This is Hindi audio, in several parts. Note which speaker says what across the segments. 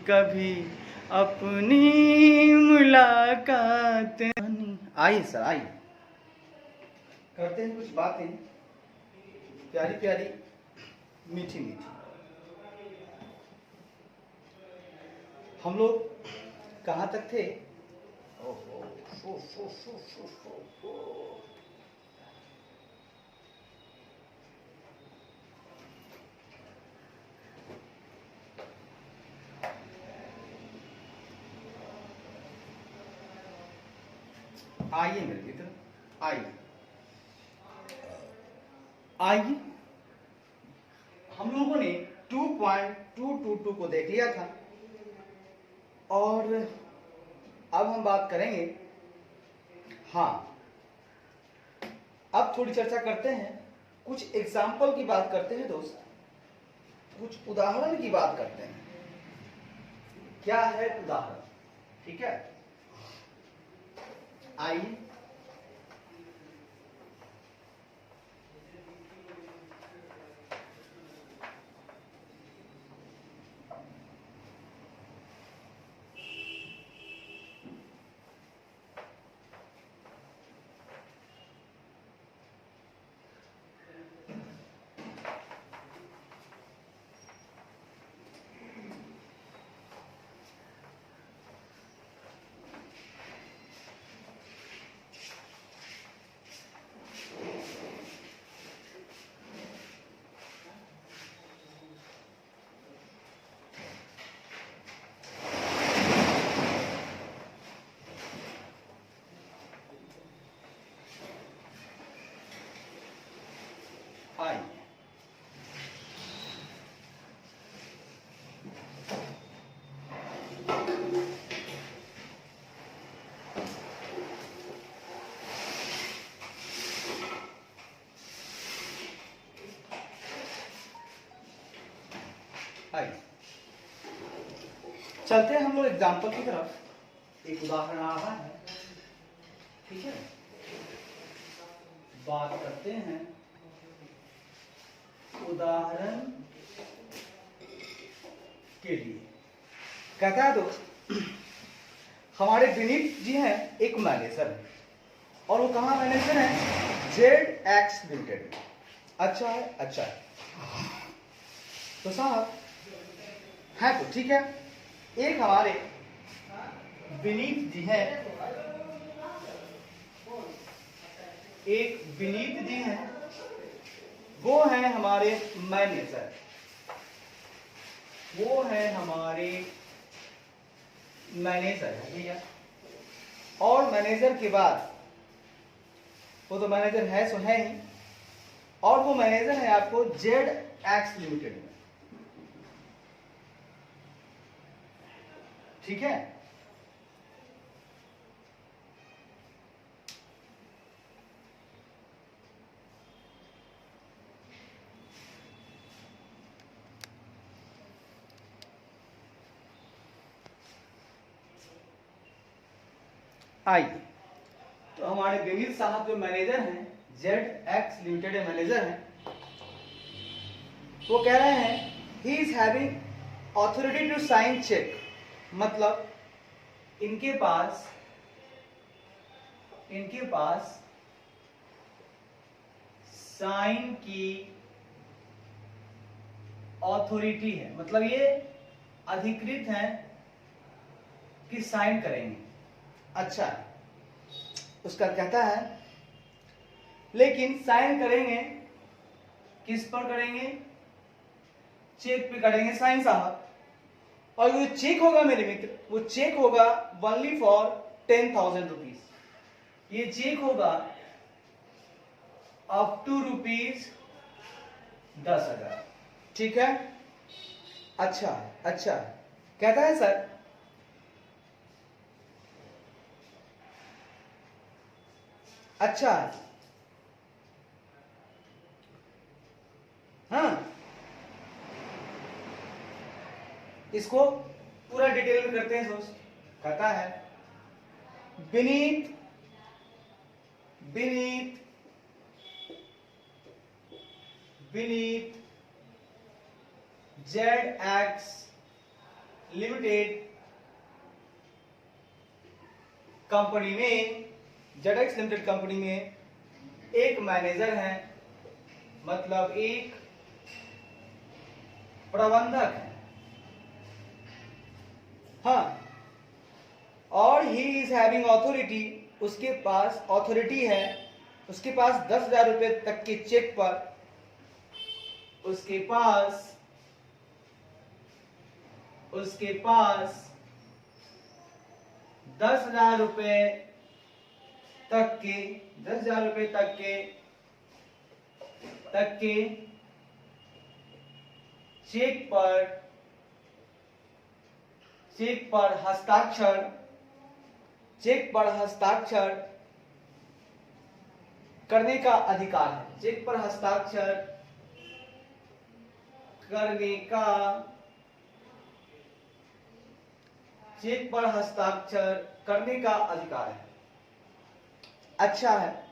Speaker 1: कभी अपनी मुलाकात। आइए सर, आइए, करते हैं कुछ बातें प्यारी प्यारी, मीठी मीठी। हम लोग कहाँ तक थे? ओहो, फो फो फो फो फो फो। आइए मेरे मित्र, आइए आइए। हम लोगों ने 2.222 को देख लिया था और अब हम बात करेंगे, हाँ, अब थोड़ी चर्चा करते हैं, कुछ एग्जाम्पल की बात करते हैं दोस्त, कुछ उदाहरण की बात करते हैं। क्या है उदाहरण? ठीक है, आइए। आइए, आइए, चलते हैं हम लोग एग्जाम्पल की तरफ। एक उदाहरण आ रहा है, ठीक है, बात करते हैं उदाहरण के लिए। कहता है दोस्त, हमारे विनीत जी हैं, एक मैनेजर है और वो कहाँ मैनेजर है? ZX limited. अच्छा है, अच्छा है तो साहब है, तो ठीक है। एक हमारे विनीत जी हैं, एक विनीत जी हैं, वो हैं हमारे मैनेजर, वो हैं हमारे मैनेजर है भैया। और मैनेजर के बाद वो तो मैनेजर है सो है ही, और वो मैनेजर है आपको ZX लिमिटेड में, ठीक है। आइए, तो हमारे विनीत साहब जो मैनेजर हैं, ZX लिमिटेड मैनेजर हैं, वो कह रहे हैं he is having authority to sign cheque. मतलब इनके पास साइन की ऑथोरिटी है, मतलब ये अधिकृत हैं कि साइन करेंगे। अच्छा, उसका कहता है लेकिन साइन करेंगे किस पर करेंगे? चेक पे करेंगे साइन साहब। और वो चेक होगा मेरे मित्र, वो चेक होगा ओनली फॉर 10,000 रुपीज। ये चेक होगा अप टू रुपीज 10,000, ठीक है। अच्छा अच्छा, कहता है सर अच्छा, हाँ, इसको पूरा डिटेल में करते हैं दोस्त। कहता है Vineet Vineet Vineet ZX limited company में, जेडेक्स लिमिटेड कंपनी में एक मैनेजर है, मतलब एक प्रबंधक है। हाँ, और ही इज हैविंग ऑथोरिटी, उसके पास ऑथोरिटी है, उसके पास 10,000 रुपए तक के चेक पर, उसके पास 10,000 रुपए तक के 10,000 रुपए तक के चेक पर हस्ताक्षर करने का अधिकार है। चेक पर हस्ताक्षर करने का अधिकार है। अच्छा है,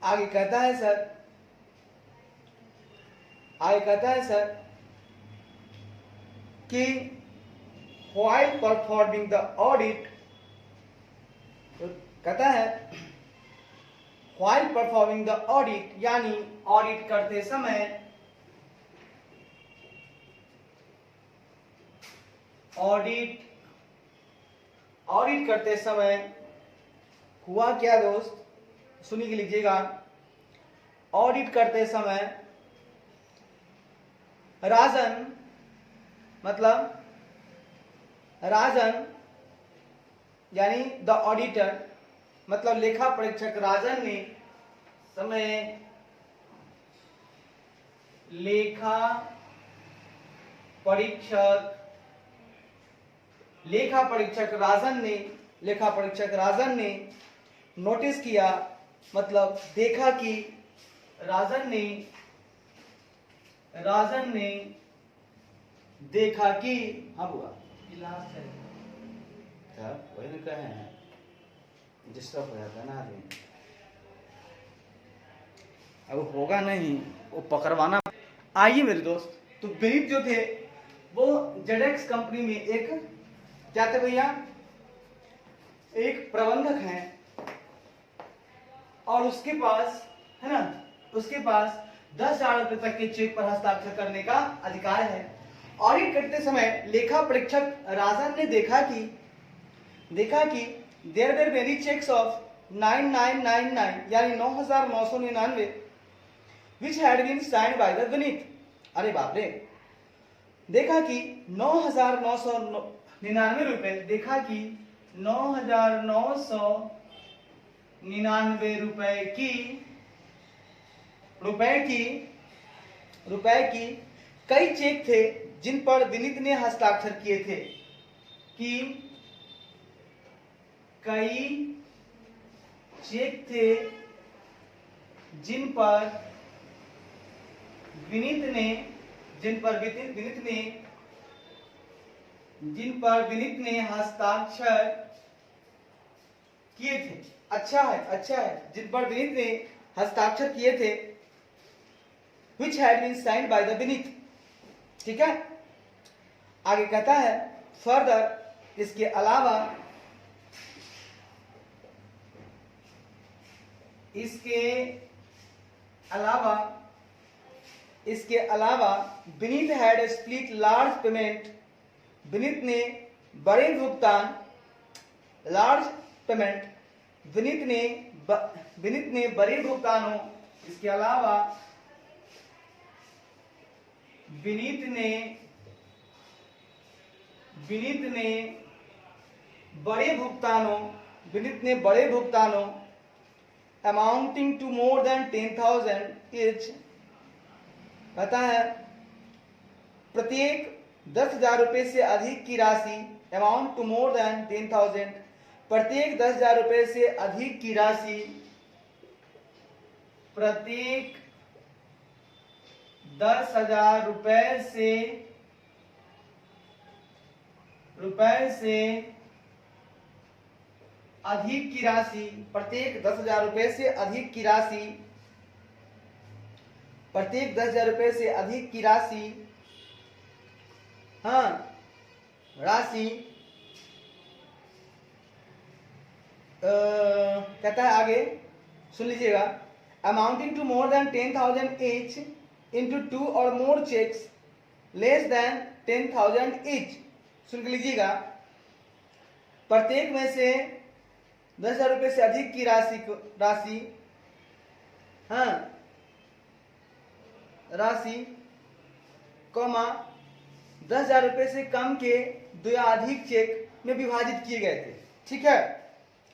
Speaker 1: आगे कहता है सर कि while performing the audit, तो कहता है while performing the audit यानी ऑडिट करते समय हुआ क्या दोस्त, सुनिए के लीजिएगा। ऑडिट करते समय राजन यानी द ऑडिटर, मतलब लेखा परीक्षक राजन ने लेखा परीक्षक राजन ने नोटिस किया, मतलब देखा कि राजन ने देखा कि, हाँ बुआ वही ना कहे हैं, डिस्टर्ब हो जाता है ना आदमी, अब होगा नहीं, वो पकड़वाना। आइए मेरे दोस्त, तो विनीत जो थे वो जेडेक्स कंपनी में एक क्या थे भैया, एक प्रबंधक हैं, और उसके पास है ना, उसके पास 10,000 रुपए तक के चेक पर हस्ताक्षर करने का अधिकार है। ऑडिट करते समय लेखा परीक्षक राजन ने देखा कि there were many cheques of 9999 यानी 9,999 which had been signed by the Vineet. अरे बाप रे, देखा कि 9,999 रुपए, देखा कि 9,999 रुपए की कई चेक थे जिन पर विनीत ने हस्ताक्षर किए थे, कि कई चेक थे जिन पर विनीत ने हस्ताक्षर किए थे। अच्छा है, जिन पर विनीत ने हस्ताक्षर किए थे, which had been signed by the Vineet. ठीक है, आगे कहता है फर्दर, इसके अलावा Vineet had split large payment, Vineet ने बड़े भुगतान, विनीत ने बड़े भुगतानों, इसके अलावा विनीत ने बड़े भुगतानों amounting to more than 10,000 each, कहता है प्रत्येक 10,000 रुपए से अधिक की राशि, अमाउंट टू मोर देन 10,000, प्रत्येक 10,000 रुपए से अधिक की राशि, प्रत्येक 10,000 रुपए से अधिक की राशि, प्रत्येक 10,000 रुपए से अधिक की राशि, प्रत्येक 10,000 रुपए से अधिक की राशि, हाँ, राशि कहता है आगे, सुन लीजिएगा, amounting to more than 10,000 each into 2 or more checks less than 10,000 each। सुन के लीजिएगा, प्रत्येक में से 10,000 रुपये से अधिक की राशि हाँ राशि कॉमा 10,000 रुपये से कम के 2 या अधिक चेक में विभाजित किए गए थे। ठीक है,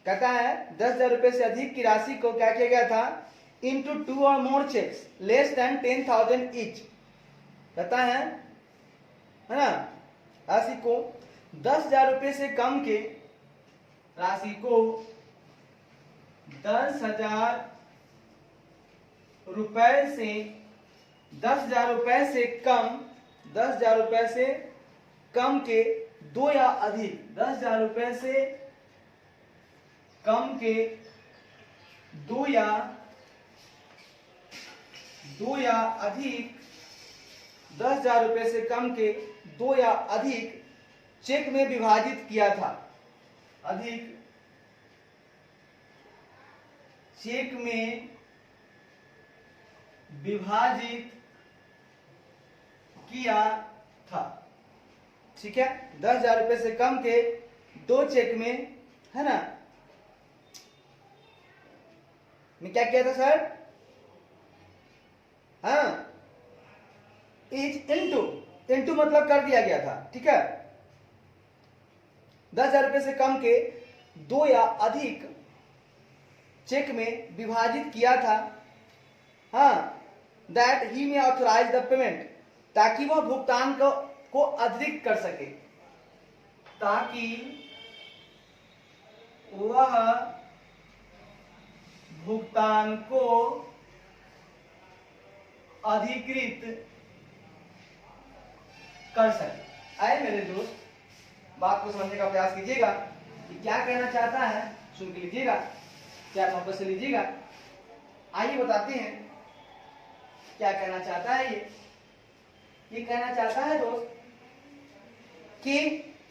Speaker 1: कहता है 10,000 रुपये से अधिक की राशि को क्या किया गया था, इनटू 2 और मोर चेक्स लेस देन 10,000 ईच। कहता है ना, राशि को 10,000 रुपये से कम के राशि को 10,000 रुपये से 10,000 रुपये से कम 10,000 रुपये से कम के 2 या अधिक 10,000 रुपये से कम के 2 या अधिक 10,000 रुपये से कम के 2 या अधिक चेक में विभाजित किया था। अधिक चेक में विभाजित किया था। ठीक है, 10,000 रुपये से कम के 2 चेक में, है ना, मैं क्या किया था सर, हाँ, इज इनटू मतलब कर दिया गया था। ठीक है, 10,000 रुपये से कम के 2 या अधिक चेक में विभाजित किया था, हाँ, दैट ही में ऑथराइज द पेमेंट, ताकि वह भुगतान को अतिरिक्त कर सके, ताकि वह भुगतान को अधिकृत कर सके। आए मेरे दोस्त, बात को समझने का प्रयास कीजिएगा कि क्या कहना चाहता है, सुन के लीजिएगा, क्या वापस से लीजिएगा। आइए बताते हैं क्या कहना चाहता है। ये कहना चाहता है दोस्त कि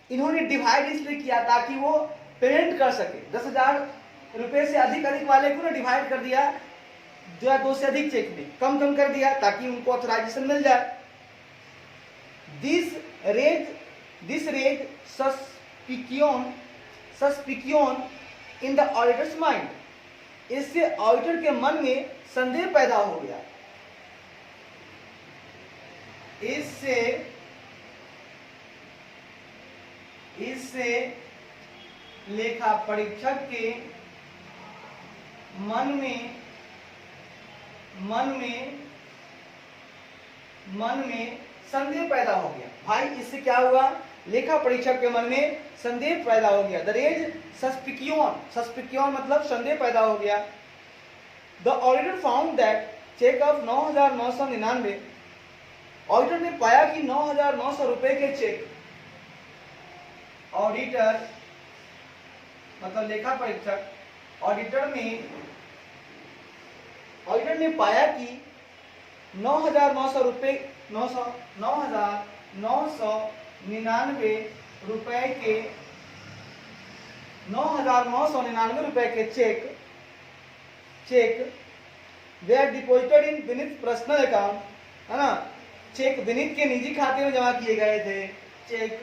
Speaker 1: इन्होंने डिवाइड इसलिए किया ताकि वो पेमेंट कर सके। 10,000 रुपये से अधिक वाले को ना डिवाइड कर दिया 2 या 2 से अधिक चेक में, कम कर दिया ताकि उनको ऑथराइजेशन मिल जाए। This raise suspicion in the auditors mind, इससे ऑडिटर के मन में संदेह पैदा हो गया। इससे लेखा परीक्षक के मन में संदेह पैदा हो गया। भाई इससे क्या हुआ, लेखा परीक्षक के मन में संदेह पैदा हो गया। द रेज सस्पिक्योन मतलब संदेह पैदा हो गया। The auditor found that cheque of 9,999, auditor ने पाया कि 9,900 रुपए के चेक, ऑडिटर मतलब लेखा परीक्षक, ऑडिटर ने पाया कि 9,900 रुपए 9,999 रुपए के 9,999 रुपए के cheque were deposited in Vineet personal account, है ना, चेक विनीत के निजी खाते में जमा किए गए थे। चेक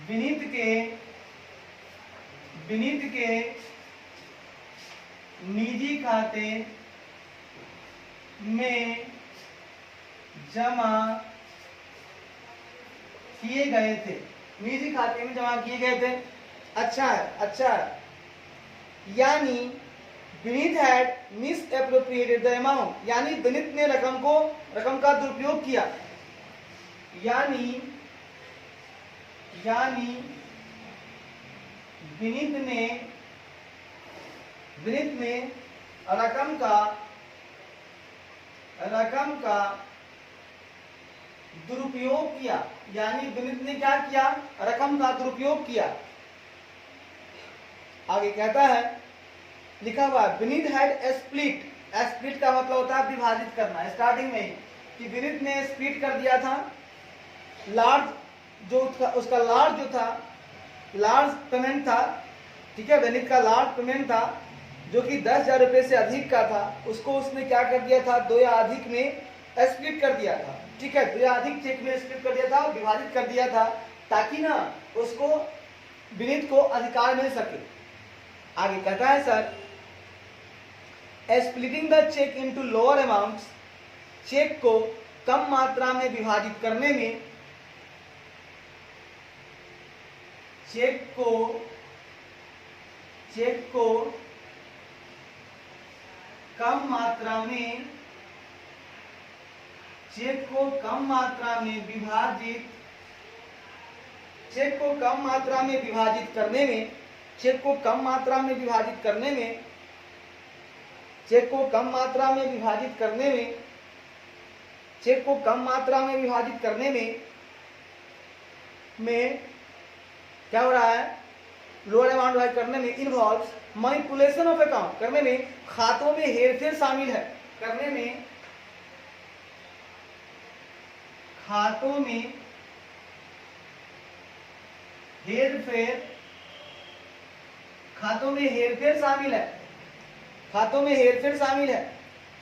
Speaker 1: विनीत के निजी खाते में जमा किए गए थे, निजी खाते में जमा किए गए थे। अच्छा, यानी Vineet had miss appropriated the amount, यानी विनीत ने रकम का दुरुपयोग किया। यानी विनीत ने रकम का दुरुपयोग किया। यानी विनीत ने क्या किया, रकम का दुरुपयोग किया। आगे कहता है, लिखा हुआ विनीत हैड स्प्लिट का मतलब होता है विभाजित करना। स्टार्टिंग में ही कि विनीत ने स्प्लिट कर दिया था लार्ज जो उसका लार्ज जो था, लार्ज पेमेंट था, ठीक है, बेनिथ का लार्ज पेमेंट था जो कि 10,000 रुपये से अधिक का था, उसको उसने क्या कर दिया था, 2 या अधिक में स्प्लिट कर दिया था, ठीक है, 2 या अधिक चेक में स्प्लिट कर दिया था, विभाजित कर दिया था, ताकि ना उसको विनीत को अधिकार मिल सके। आगे कहता है sir, splitting the cheque into lower amounts, cheque को कम मात्रा में विभाजित करने में, चेक को कम मात्रा में, चेक को कम मात्रा में विभाजित, चेक को कम मात्रा में विभाजित करने में, चेक को कम मात्रा में विभाजित करने में, चेक को कम मात्रा में विभाजित करने में, चेक को कम मात्रा में विभाजित करने में क्या हो रहा है, लोअर अमाउंट डिवाइड करने में इन्वॉल्व्स मैनिपुलेशन ऑफ अकाउंट, करने में खातों में हेरफेर शामिल है, करने में खातों में हेरफेर, खातों में हेरफेर शामिल है, खातों में हेरफेर शामिल है।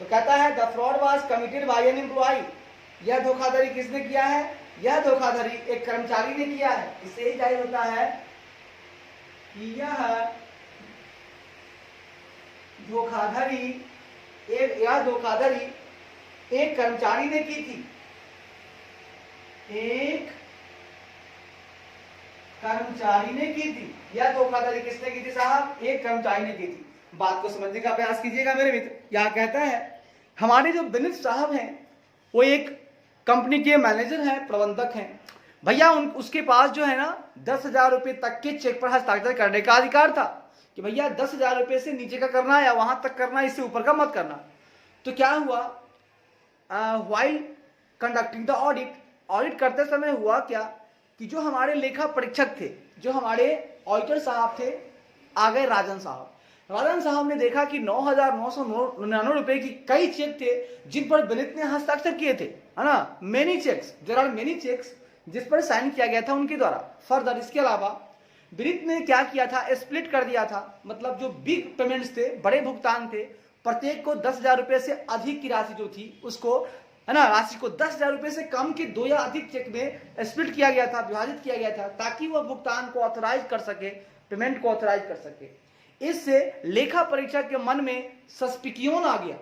Speaker 1: तो कहता है the fraud was committed by an employee, यह धोखाधड़ी किसने किया है, यह धोखाधड़ी एक कर्मचारी ने किया है। इससे ही जाहिर होता है कि यह धोखाधड़ी एक कर्मचारी ने की थी, एक कर्मचारी ने की थी। यह धोखाधड़ी किसने की थी साहब, एक कर्मचारी ने की थी। बात को समझने का प्रयास कीजिएगा मेरे मित्र। यह कहता है हमारे जो बेनिथ साहब हैं वो एक कंपनी के मैनेजर हैं, प्रबंधक हैं भैया, उसके पास जो है ना 10,000 रुपये तक के चेक पर हस्ताक्षर करने का अधिकार था कि भैया 10,000 रुपये से नीचे का करना है या वहां तक करना है, इससे ऊपर का मत करना। तो क्या हुआ, व्हाइल कंडक्टिंग द ऑडिट करते समय हुआ क्या कि जो हमारे लेखा परीक्षक थे, जो हमारे ऑडिटर साहब थे, आ गए राजन साहब ने देखा कि 9,999 रुपए की कई चेक थे जिन पर बेनिथ ने हस्ताक्षर किए थे, है ना, many cheques, there are many cheques जिस पर साइन किया गया था उनके द्वारा। फर्दर इसके अलावा बेनिथ ने क्या किया था, स्प्लिट कर दिया था, मतलब जो बिग पेमेंट्स थे, बड़े भुगतान थे, प्रत्येक को 10,000 रुपए से अधिक की राशि जो थी उसको, है ना, राशि को 10,000 रुपए से कम के 2 या अधिक चेक में स्प्लिट किया गया था, विभाजित किया गया था, ताकि वह भुगतान को ऑथराइज कर सके, पेमेंट को ऑथराइज कर सके। इससे लेखा परीक्षक के मन में सस्पिक्योन आ गया,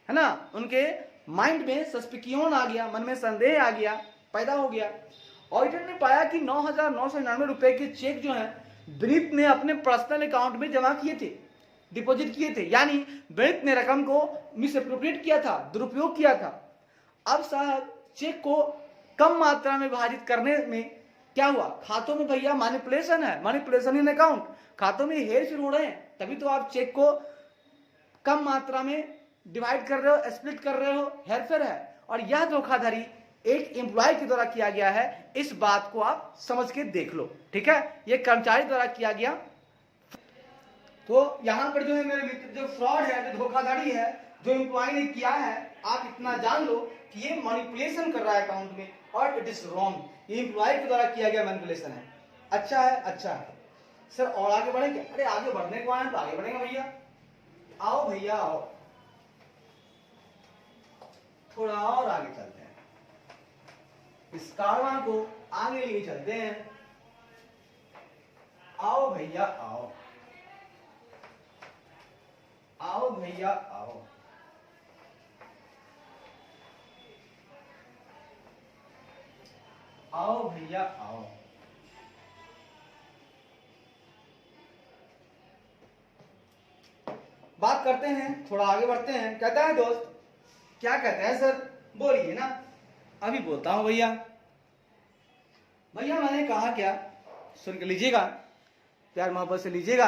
Speaker 1: है ना, उनके माइंड में सस्पिक्योन आ गया, मन में संदेह आ गया, पैदा हो गया। ऑडिटर ने पाया कि 9,999 रुपए के चेक जो हैं बेनिथ ने अपने पर्सनल अकाउंट में जमा किए थे, डिपॉजिट किए थे, यानी बेनिथ ने रकम को मिसअप्रोप्रिएट किया था, दुरुपयोग किया था। अब साहब चेक को कम मात्रा में विभाजित करने में क्या हुआ, खातों में भैया मैनिपुलेशन है, मैनिपुलेशन इन अकाउंट, खातों में हेरफेर हो रहे हैं, तभी तो आप चेक को कम मात्रा में डिवाइड कर रहे हो, स्प्लिट कर रहे हो, हेरफेर है। और यह धोखाधड़ी एक एम्प्लॉय के द्वारा किया गया है, इस बात को आप समझ के देख लो, ठीक है, यह कर्मचारी द्वारा किया गया। तो यहां पर जो है मेरे मित्र, जो फ्रॉड है, जो धोखाधड़ी है, जो एम्प्लॉय ने किया है, आप इतना जान लो कि ये मैनिपुलेशन कर रहा है अकाउंट में, और इट इज रॉन्ग, ये एम्प्लॉय के द्वारा किया गया मैनिपुलेशन है। अच्छा है, अच्छा है सर, और आगे बढ़ेंगे? अरे आगे बढ़ने को आए तो आगे बढ़ेंगे भैया, आओ भैया आओ, थोड़ा और आगे चलते हैं, इस कारवां को आगे लिए चलते हैं। आओ भैया आओ, आओ भैया आओ, आओ भैया आओ। बात करते हैं, थोड़ा आगे बढ़ते हैं। कहता है दोस्त, क्या कहता है सर, बोलिए ना। अभी बोलता हूं भैया। भैया मैंने कहा क्या, सुन के लीजिएगा, प्यार मोहब्बत से लीजिएगा,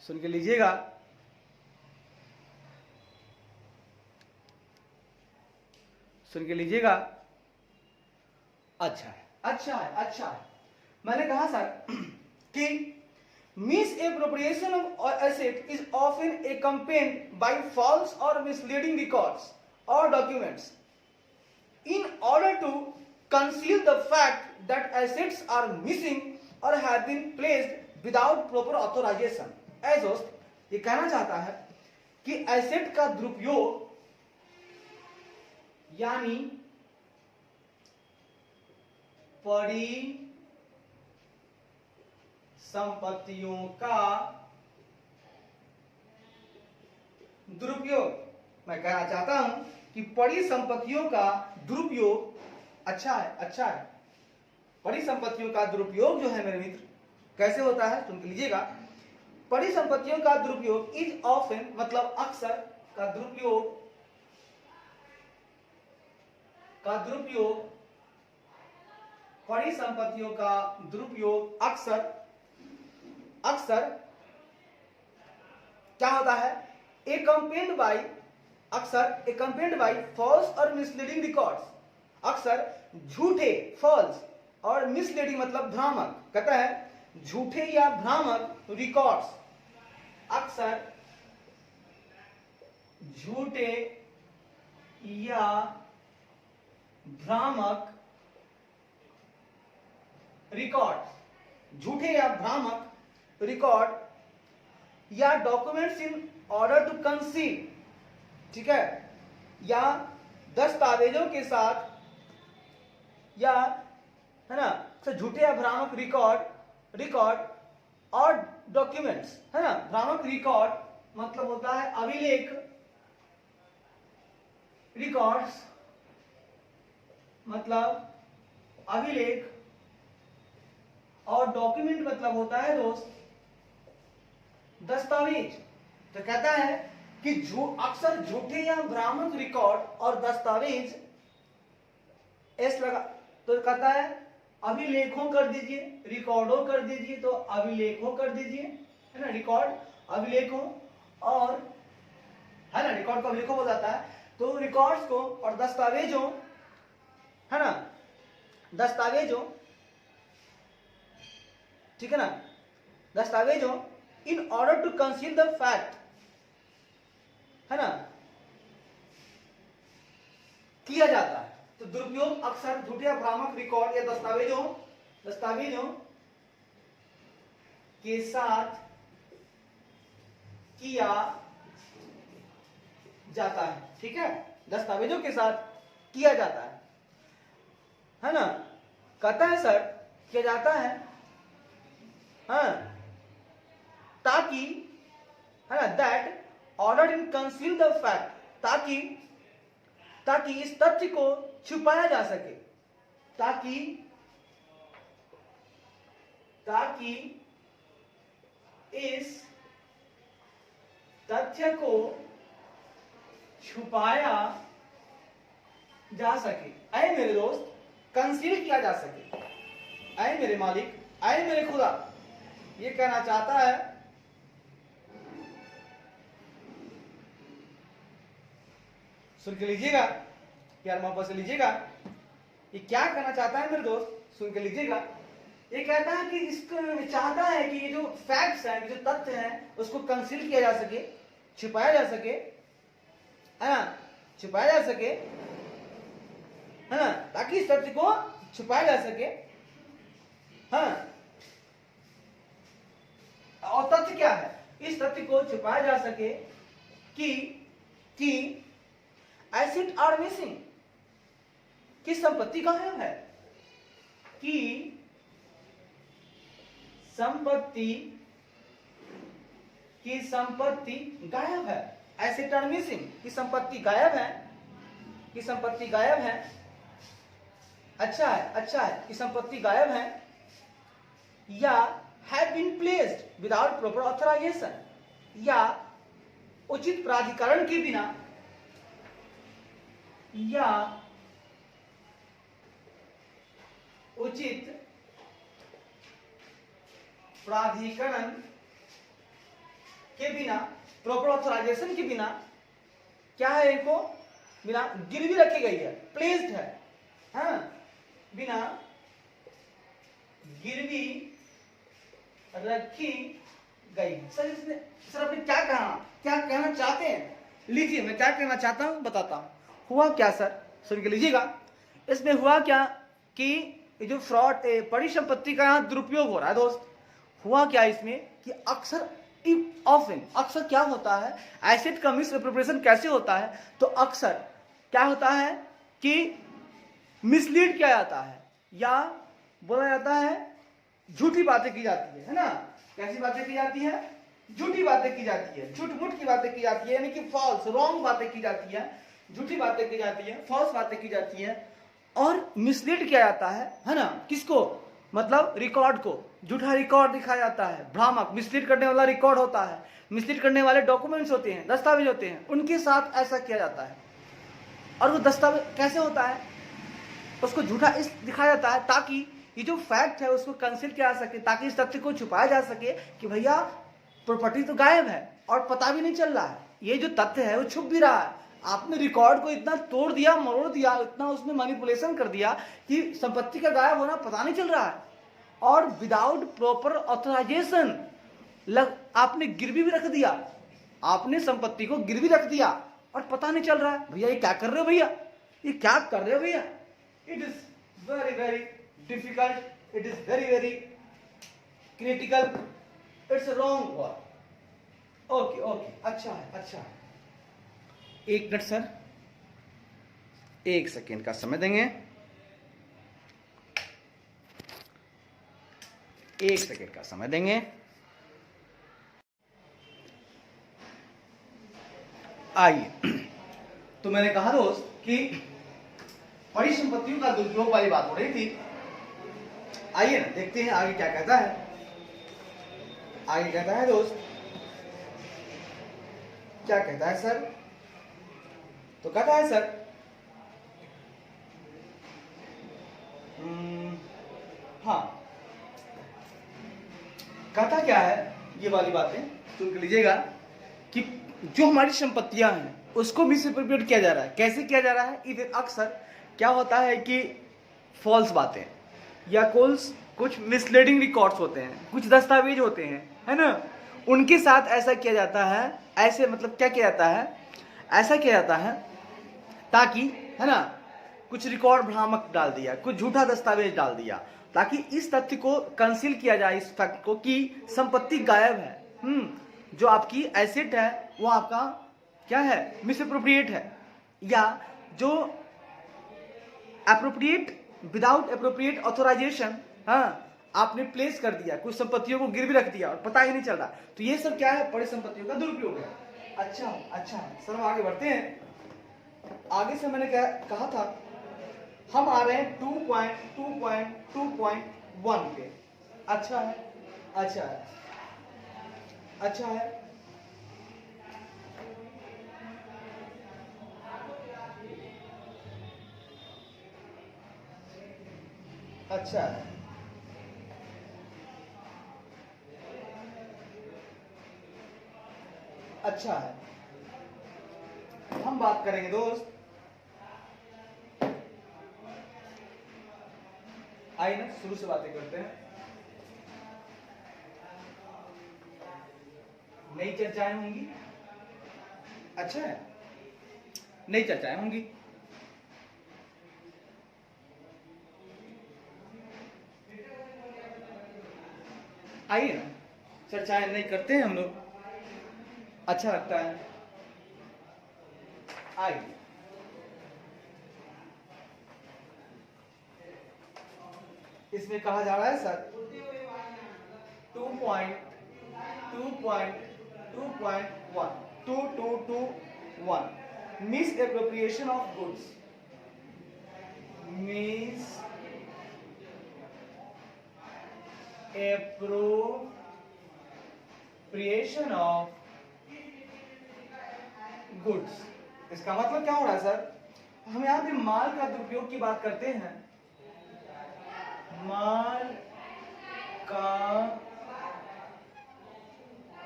Speaker 1: सुन के लीजिएगा। सुन के लीजिएगा। अच्छा है, अच्छा है, अच्छा है। मैंने कहा सर कि misappropriation of asset is often accompanied by false or misleading records or documents. In order to conceal the fact that assets are missing or have been placed without proper authorization. ऐ दोस्त, ये कहना चाहता है कि एसेट का दुरुपयोग यानी परिसंपत्तियों का दुरुपयोग, मैं कहना चाहता हूं कि परिसंपत्तियों का दुरुपयोग अच्छा है। परिसंपत्तियों का दुरुपयोग जो है मेरे मित्र कैसे होता है सुन के लीजिएगा। परिसंपत्तियों का दुरुपयोग इज ऑफन मतलब अक्सर का दुरुपयोग परिसंपत्तियों का दुरुपयोग अक्सर क्या होता है, accompanied by false और misleading records, अक्सर झूठे false और misleading मतलब भ्रामक, कहता है झूठे या भ्रामक रिकॉर्ड्स, अक्सर झूठे या भ्रामक रिकॉर्ड या documents in order to conceal, ठीक है, या दस्तावेजों के साथ, या है ना, झूठे या भ्रामक रिकॉर्ड और डॉक्यूमेंट्स, है ना। भ्रामक रिकॉर्ड मतलब होता है अभिलेख, रिकॉर्ड्स मतलब अभिलेख, और डॉक्यूमेंट मतलब होता है दोस्त दस्तावेज। तो कहता है कि अक्सर झूठे या भ्रामक रिकॉर्ड और दस्तावेज एस लगा, तो कहता है अभिलेखों कर दीजिए, रिकॉर्डों कर दीजिए, तो अभिलेखों कर दीजिए, है ना, रिकॉर्ड अभिलेखों, और है ना, रिकॉर्ड को अभिलेखों हो जाता है, तो रिकॉर्ड्स को और दस्तावेजों, है ना, दस्तावेजों, ठीक है ना, दस्तावेजों in order to conceal the fact, है ना, किया जाता है। तो दुरुपयोग अक्सर झूठे या भ्रामक रिकॉर्ड या दस्तावेजों के साथ किया जाता है, ठीक है, दस्तावेजों के साथ किया जाता है ना। कहता है सर किया जाता है, हाँ, ताकि, है ना, that order in conceal the fact, ताकि इस तथ्य को छुपाया जा सके, ताकि इस तथ्य को छुपाया जा सके, आए मेरे दोस्त, कंसील किया जा सके, आए मेरे मालिक, आए मेरे खुदा, ये कहना चाहता है। सुन के लीजिएगा, प्यार मोहब्बत से लीजिएगा, ये क्या कहना चाहता है मेरे दोस्त, सुन के लीजिएगा। ये कहता है कि इसको चाहता है कि ये जो फैक्ट्स हैं, जो तथ्य हैं, उसको कंसील किया जा सके, छुपाया जा सके, है ना, छुपाया जा सके, है ना, ताकि इस तथ्य को छुपाया जा सके, हाँ, और तथ्य क्या है, इस तथ्य को छुपाया जा सके कि एसेट आर मिसिंग, कि संपत्ति गायब है, कि संपत्ति गायब है, एसेट आर मिसिंग, कि संपत्ति गायब है, अच्छा है, कि संपत्ति गायब है, या have been placed without proper authorization, या उचित प्राधिकरण के बिना, या उचित प्राधिकरण के बिना, प्रॉपर ऑथराइजेशन के बिना, क्या है, इनको बिना गिरवी रखी गई है, प्लेस्ड है, हाँ, बिना गिरवी रखी गई। सर इसने, सर आपने क्या कहना चाहते हैं, लीजिए, मैं क्या कहना चाहता हूं बताता हूं। हुआ क्या सर, सुन के लीजिएगा, इसमें हुआ क्या कि ये जो फ्रॉड परिसंपत्ति का यहाँ दुरुपयोग हो रहा है दोस्त, हुआ क्या इसमें कि अक्सर ऑफन अक्सर क्या होता है, एसेट का मिस एप्रोप्रिएशन कैसे होता है, तो अक्सर क्या होता है कि मिसलीड किया जाता है या बोला जाता है झूठी बातें की जाती है ना। कैसी बातें की जाती है? झूठी बातें की जाती है, झूठ मूठ की बातें की जाती है, यानी कि फॉल्स रॉन्ग बातें की जाती है, झूठी बातें की जाती है, फॉल्स बातें की जाती है और मिसलीड किया जाता है ना। किसको? मतलब रिकॉर्ड को, झूठा रिकॉर्ड दिखाया जाता है, भ्रामक मिसलीड करने वाला रिकॉर्ड होता है, मिसलीड करने वाले डॉक्यूमेंट्स होते हैं, दस्तावेज होते हैं, उनके साथ ऐसा किया जाता है। और वो दस्तावेज कैसे होता है, उसको झूठा इस दिखाया जाता है ताकि ये जो फैक्ट है उसको कंसील किया जा सके, ताकि इस तथ्य को छुपाया जा सके कि भैया प्रॉपर्टी तो गायब है और पता भी नहीं चल रहा है, ये जो तथ्य है वो छुप भी रहा है। आपने रिकॉर्ड को इतना तोड़ दिया, मरोड़ दिया, इतना उसमें मैनिपुलेशन कर दिया कि संपत्ति का गायब होना पता नहीं चल रहा है, और विदाउट प्रॉपर ऑथराइजेशन आपने गिरवी भी रख दिया, आपने संपत्ति को गिरवी रख दिया और पता नहीं चल रहा है। भैया ये क्या कर रहे हो, भैया ये क्या कर रहे हो भैया? It is very very difficult, it is very very critical, it's wrong word. Okay okay, अच्छा है अच्छा है। एक मिनट सर, 1 सेकेंड का समय देंगे, 1 सेकेंड का समय देंगे। आइए, तो मैंने कहा दोस्त कि परिसंपत्तियों का दुरुपयोग वाली बात हो रही थी। आइए ना देखते हैं आगे क्या कहता है। आगे कहता है दोस्त, क्या कहता है सर? तो कहता है सर हाँ, कहता क्या है, ये वाली बातें सुन के लीजिएगा कि जो हमारी संपत्तियां हैं उसको मिसएप्रोप्रिएट किया जा रहा है। कैसे किया जा रहा है? इधर अक्सर क्या होता है कि फॉल्स बातें या कुछ मिसलीडिंग रिकॉर्ड्स होते हैं, कुछ दस्तावेज होते हैं, है ना, उनके साथ ऐसा किया जाता है। ऐसे मतलब क्या किया जाता है? ऐसा किया जाता है ताकि, है ना, कुछ रिकॉर्ड भ्रामक डाल दिया, कुछ झूठा दस्तावेज डाल दिया, ताकि इस तथ्य को कंसील किया जाए, इस फैक्ट को कि संपत्ति गायब है, जो आपकी एसेट है वो आपका क्या है, मिसएप्रोप्रिएट है, या जो एप्रोप्रिएट विदाउट एप्रोप्रिएट ऑथराइजेशन, हाँ, आपने प्लेस कर दिया, कुछ संपत्तियों को गिरवी रख दिया और पता ही नहीं चल रहा। तो ये सब क्या है? परिसंपत्तियों का दुरुपयोग है। अच्छा अच्छा, सर हम आगे बढ़ते हैं। आगे से मैंने कहा था हम आ रहे हैं 2.2.2.1 पे। अच्छा है अच्छा है अच्छा है। अच्छा है अच्छा है, हम बात करेंगे दोस्त, आइए ना शुरू से बातें करते हैं। नई चर्चाएं होंगी। अच्छा है, नई चर्चाएं होंगी। आइए ना चर्चाएं नहीं करते हैं हम लोग, अच्छा लगता है। आइए, इसमें कहा जा रहा है sir 2.2.1 miss appropriation of goods, miss appropriation of goods. इसका मतलब क्या हो रहा है सर? हम यहां पे माल का दुरुपयोग की बात करते हैं, माल का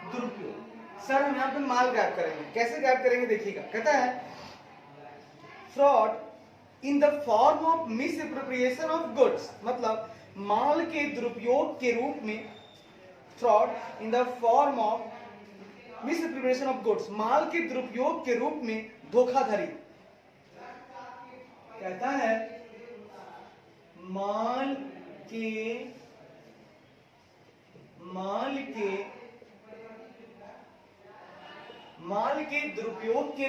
Speaker 1: दुरुपयोग। सर हम यहां पे माल गायब करेंगे, कैसे गायब करेंगे देखिएगा। कहता है fraud in the form of misappropriation of goods, मतलब माल के दुरुपयोग के रूप में, fraud in the form of misappropriation of goods, माल के दुरुपयोग के रूप में धोखाधड़ी। कहता है माल के दुरुपयोग के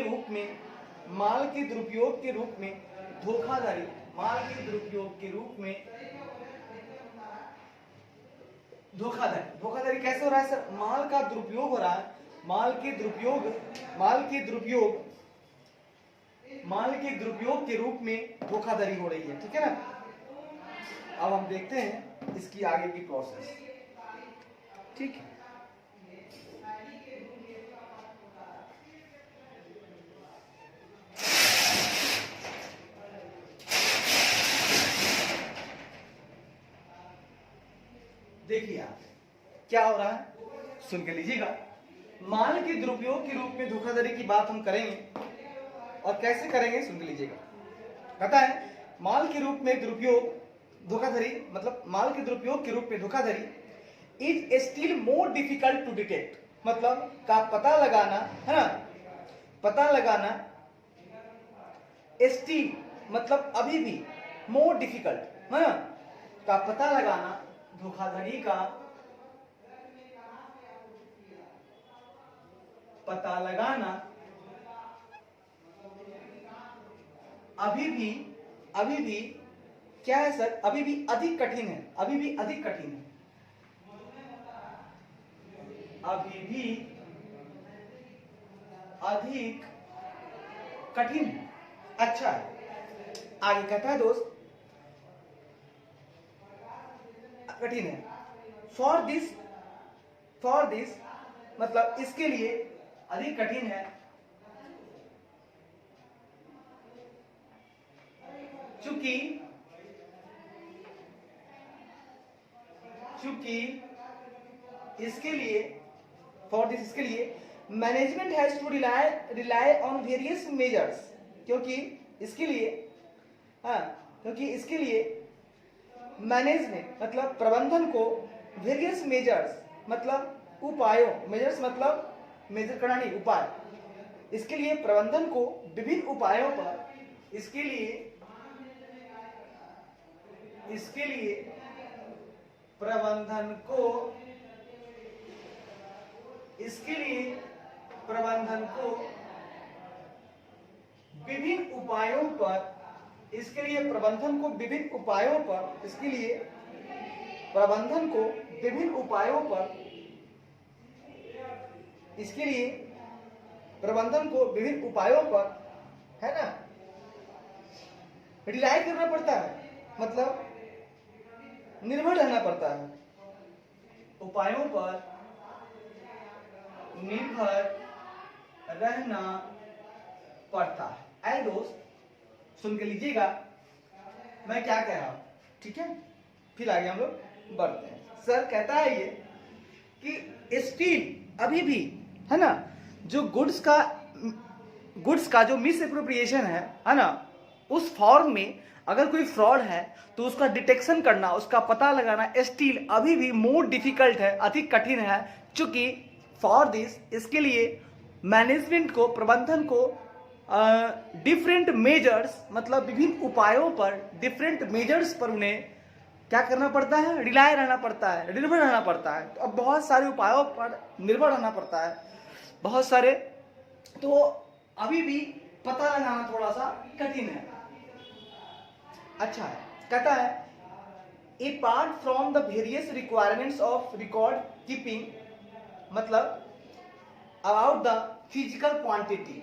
Speaker 1: रूप में धोखाधड़ी, माल के दुरुपयोग के रूप में धोखाधड़ी कैसे हो रहा है सर? माल का दुरुपयोग हो रहा है, माल के दुरुपयोग के रूप में धोखाधड़ी हो रही है, ठीक है ना। अब हम देखते हैं इसकी आगे की प्रोसेस, ठीक है। देखिए आप क्या हो रहा है, सुन के लीजिएगा। माल के दुरुपयोग के रूप में धोखाधड़ी की बात हम करेंगे, और कैसे करेंगे सुन के लीजिएगा। पता है माल के रूप में दुरुपयोग धोखाधड़ी, मतलब माल के दुरुपयोग के रूप में धोखाधड़ी is still more difficult to detect, मतलब का पता लगाना, है ना, पता लगाना, स्टिल मतलब अभी भी, मोर डिफिकल्ट, है ना, का पता लगाना, धोखाधड़ी का पता लगाना अभी भी क्या है सर? अभी भी अधिक कठिन है, अभी भी अधिक कठिन है, अभी भी अधिक कठिन है। अच्छा है, आगे कहता है दोस्त कठिन है। फॉर दिस मतलब इसके लिए अधिक कठिन है, चूंकि इसके लिए, फॉर दिस इसके लिए management has to rely on various measures, क्योंकि इसके लिए मैनेजमेंट मतलब प्रबंधन को, वेरियस मेजर्स मतलब उपायों, मेजर्स मतलब मेजर करना नहीं, उपाय, इसके लिए प्रबंधन को विभिन्न उपायों पर, इसके लिए प्रबंधन को विभिन्न उपायों पर, इसके लिए प्रबंधन को विभिन्न उपायों पर, इसके लिए प्रबंधन को विभिन्न उपायों पर, इसके लिए प्रबंधन को विभिन्न उपायों पर, है ना, रिलाई करना पड़ता है, मतलब निर्भर रहना पड़ता है, उपायों पर निर्भर रहना पड़ता है। ऐ दोस्त सुन के लीजिएगा मैं क्या कह रहा हूं, ठीक है। फिर आगे हम लोग बढ़ते हैं। सर कहता है ये कि स्टील अभी भी, है ना, जो गुड्स का जो मिस एप्रोप्रिएशन है ना, उस फॉर्म में अगर कोई फ्रॉड है तो उसका डिटेक्शन करना, उसका पता लगाना स्टील अभी भी मोर डिफिकल्ट है, अधिक कठिन है, चूंकि फॉर दिस इसके लिए मैनेजमेंट को, प्रबंधन को डिफरेंट मेजर्स मतलब विभिन्न उपायों पर, डिफरेंट मेजर्स पर उन्हें क्या करना पड़ता है, रिलाय रहना पड़ता है, निर्भर रहना पड़ता है। तो अब बहुत सारे उपायों पर निर्भर रहना पड़ता है, बहुत सारे, तो अभी भी पता लगाना थोड़ा सा कठिन है। अच्छा है, कहता है apart from the various requirements of record keeping, मतलब अबाउट द फिजिकल क्वांटिटी,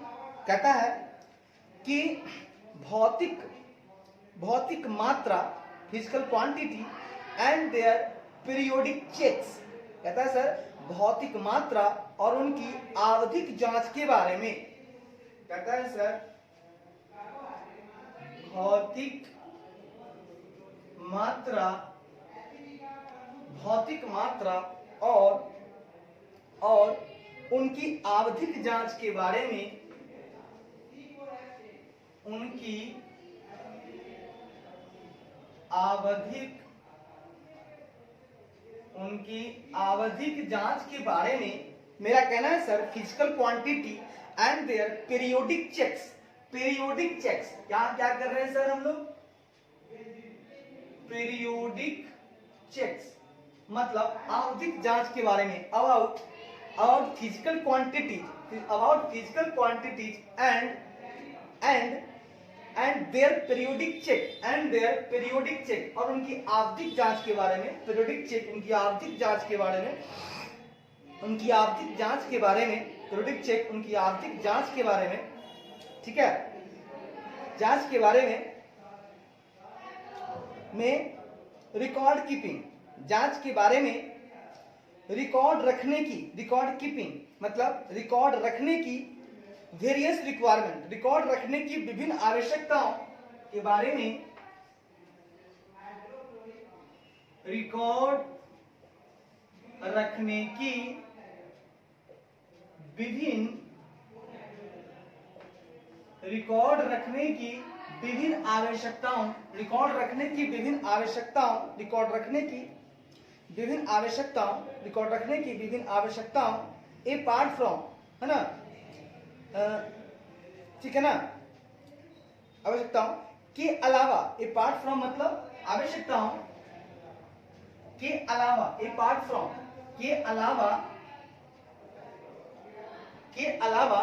Speaker 1: कहता है कि भौतिक मात्रा, physical quantity and their periodic checks, कहता है सर भौतिक मात्रा और उनकी आवधिक जांच के बारे में, कहता है सर भौतिक मात्रा और उनकी आवधिक जांच के बारे में, उनकी आवधिक जांच के बारे में मेरा कहना है sir physical quantity and their periodic checks. Periodic checks क्या क्या कर रहे हैं सर हम लोग? पीरियोडिक चेक्स, मतलब आवधिक जांच के बारे में, about physical quantities and their periodic check, और उनकी आवधिक जांच के बारे में, पीरियोडिक चेक उनकी आवधिक जांच के बारे में, पीरियोडिक चेक उनकी आवधिक जांच के बारे में, ठीक है, जांच के बारे में रिकॉर्ड कीपिंग, जांच के बारे में रिकॉर्ड रखने की, रिकॉर्ड कीपिंग मतलब रिकॉर्ड रखने की वेरियस रिक्वायरमेंट, रिकॉर्ड रखने की विभिन्न आवश्यकताओं के बारे में, रिकॉर्ड रखने की विभिन्न आवश्यकताओं, रिकॉर्ड रखने की विभिन्न आवश्यकताओं अपार्ट फ्रॉम, है ना, ठीक है ना, आवश्यकताओं के अलावा, अपार्ट फ्रॉम मतलब आवश्यकताओं के अलावा, अपार्ट फ्रॉम के अलावा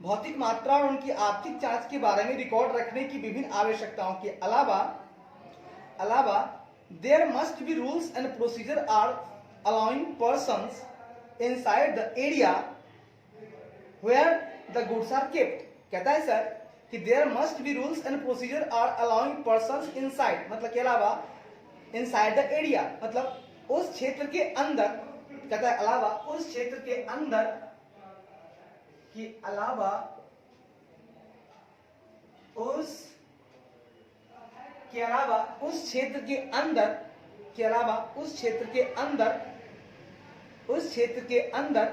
Speaker 1: भौतिक मात्रा और उनकी आर्थिक जांच के बारे में रिकॉर्ड रखने की विभिन्न आवश्यकताओं के अलावा there must be rules and procedure are allowing persons inside the area where the goods are kept. कहता है सर कि there must be rules and procedure are allowing persons inside, मतलब के अलावा, इनसाइड द एरिया मतलब उस क्षेत्र के अंदर, कहता है अलावा उस क्षेत्र के अंदर, कि अलावा उस क्षेत्र के अंदर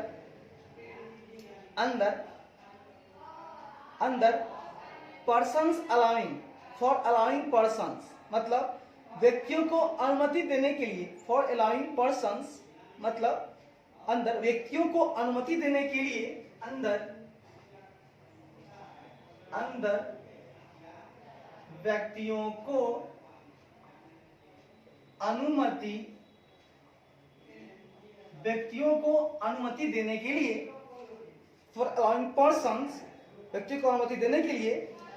Speaker 1: पर्सन्स अलाउइंग पर्सन्स मतलब व्यक्तियों को अनुमति देने के लिए, फॉर अलाउइंग पर्सन्स मतलब अंदर, व्यक्तियों को अनुमति देने के लिए, अंदर व्यक्तियों को अनुमति देने के लिए, फॉर अलाउइंग पर्सन्स व्यक्तियों को अनुमति देने के लिए,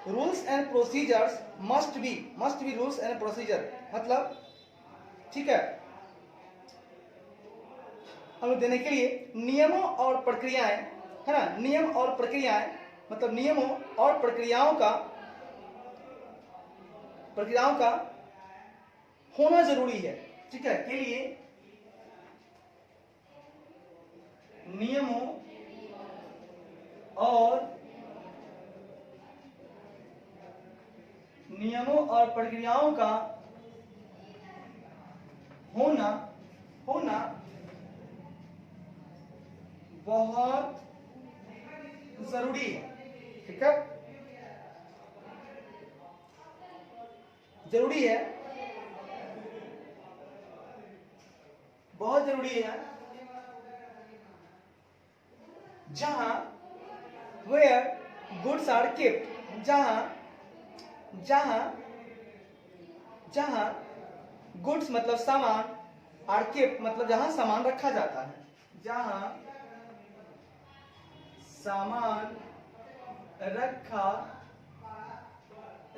Speaker 1: rules and procedures must be rules and procedure मतलब, ठीक है, अनुमति देने के लिए नियमों और प्रक्रियाएं, है ना, नियम और प्रक्रियाएं मतलब नियमों और प्रक्रियाओं का होना जरूरी है, ठीक है, के लिए नियमों और प्रक्रियाओं का होना बहुत जरूरी है, ठीक है, जरूरी है, बहुत जरूरी है, जहां वेयर गुड्स आर केप्ट, जहां गुड्स मतलब सामान, आर केप्ट मतलब जहां सामान रखा जाता है, जहां सामान रखा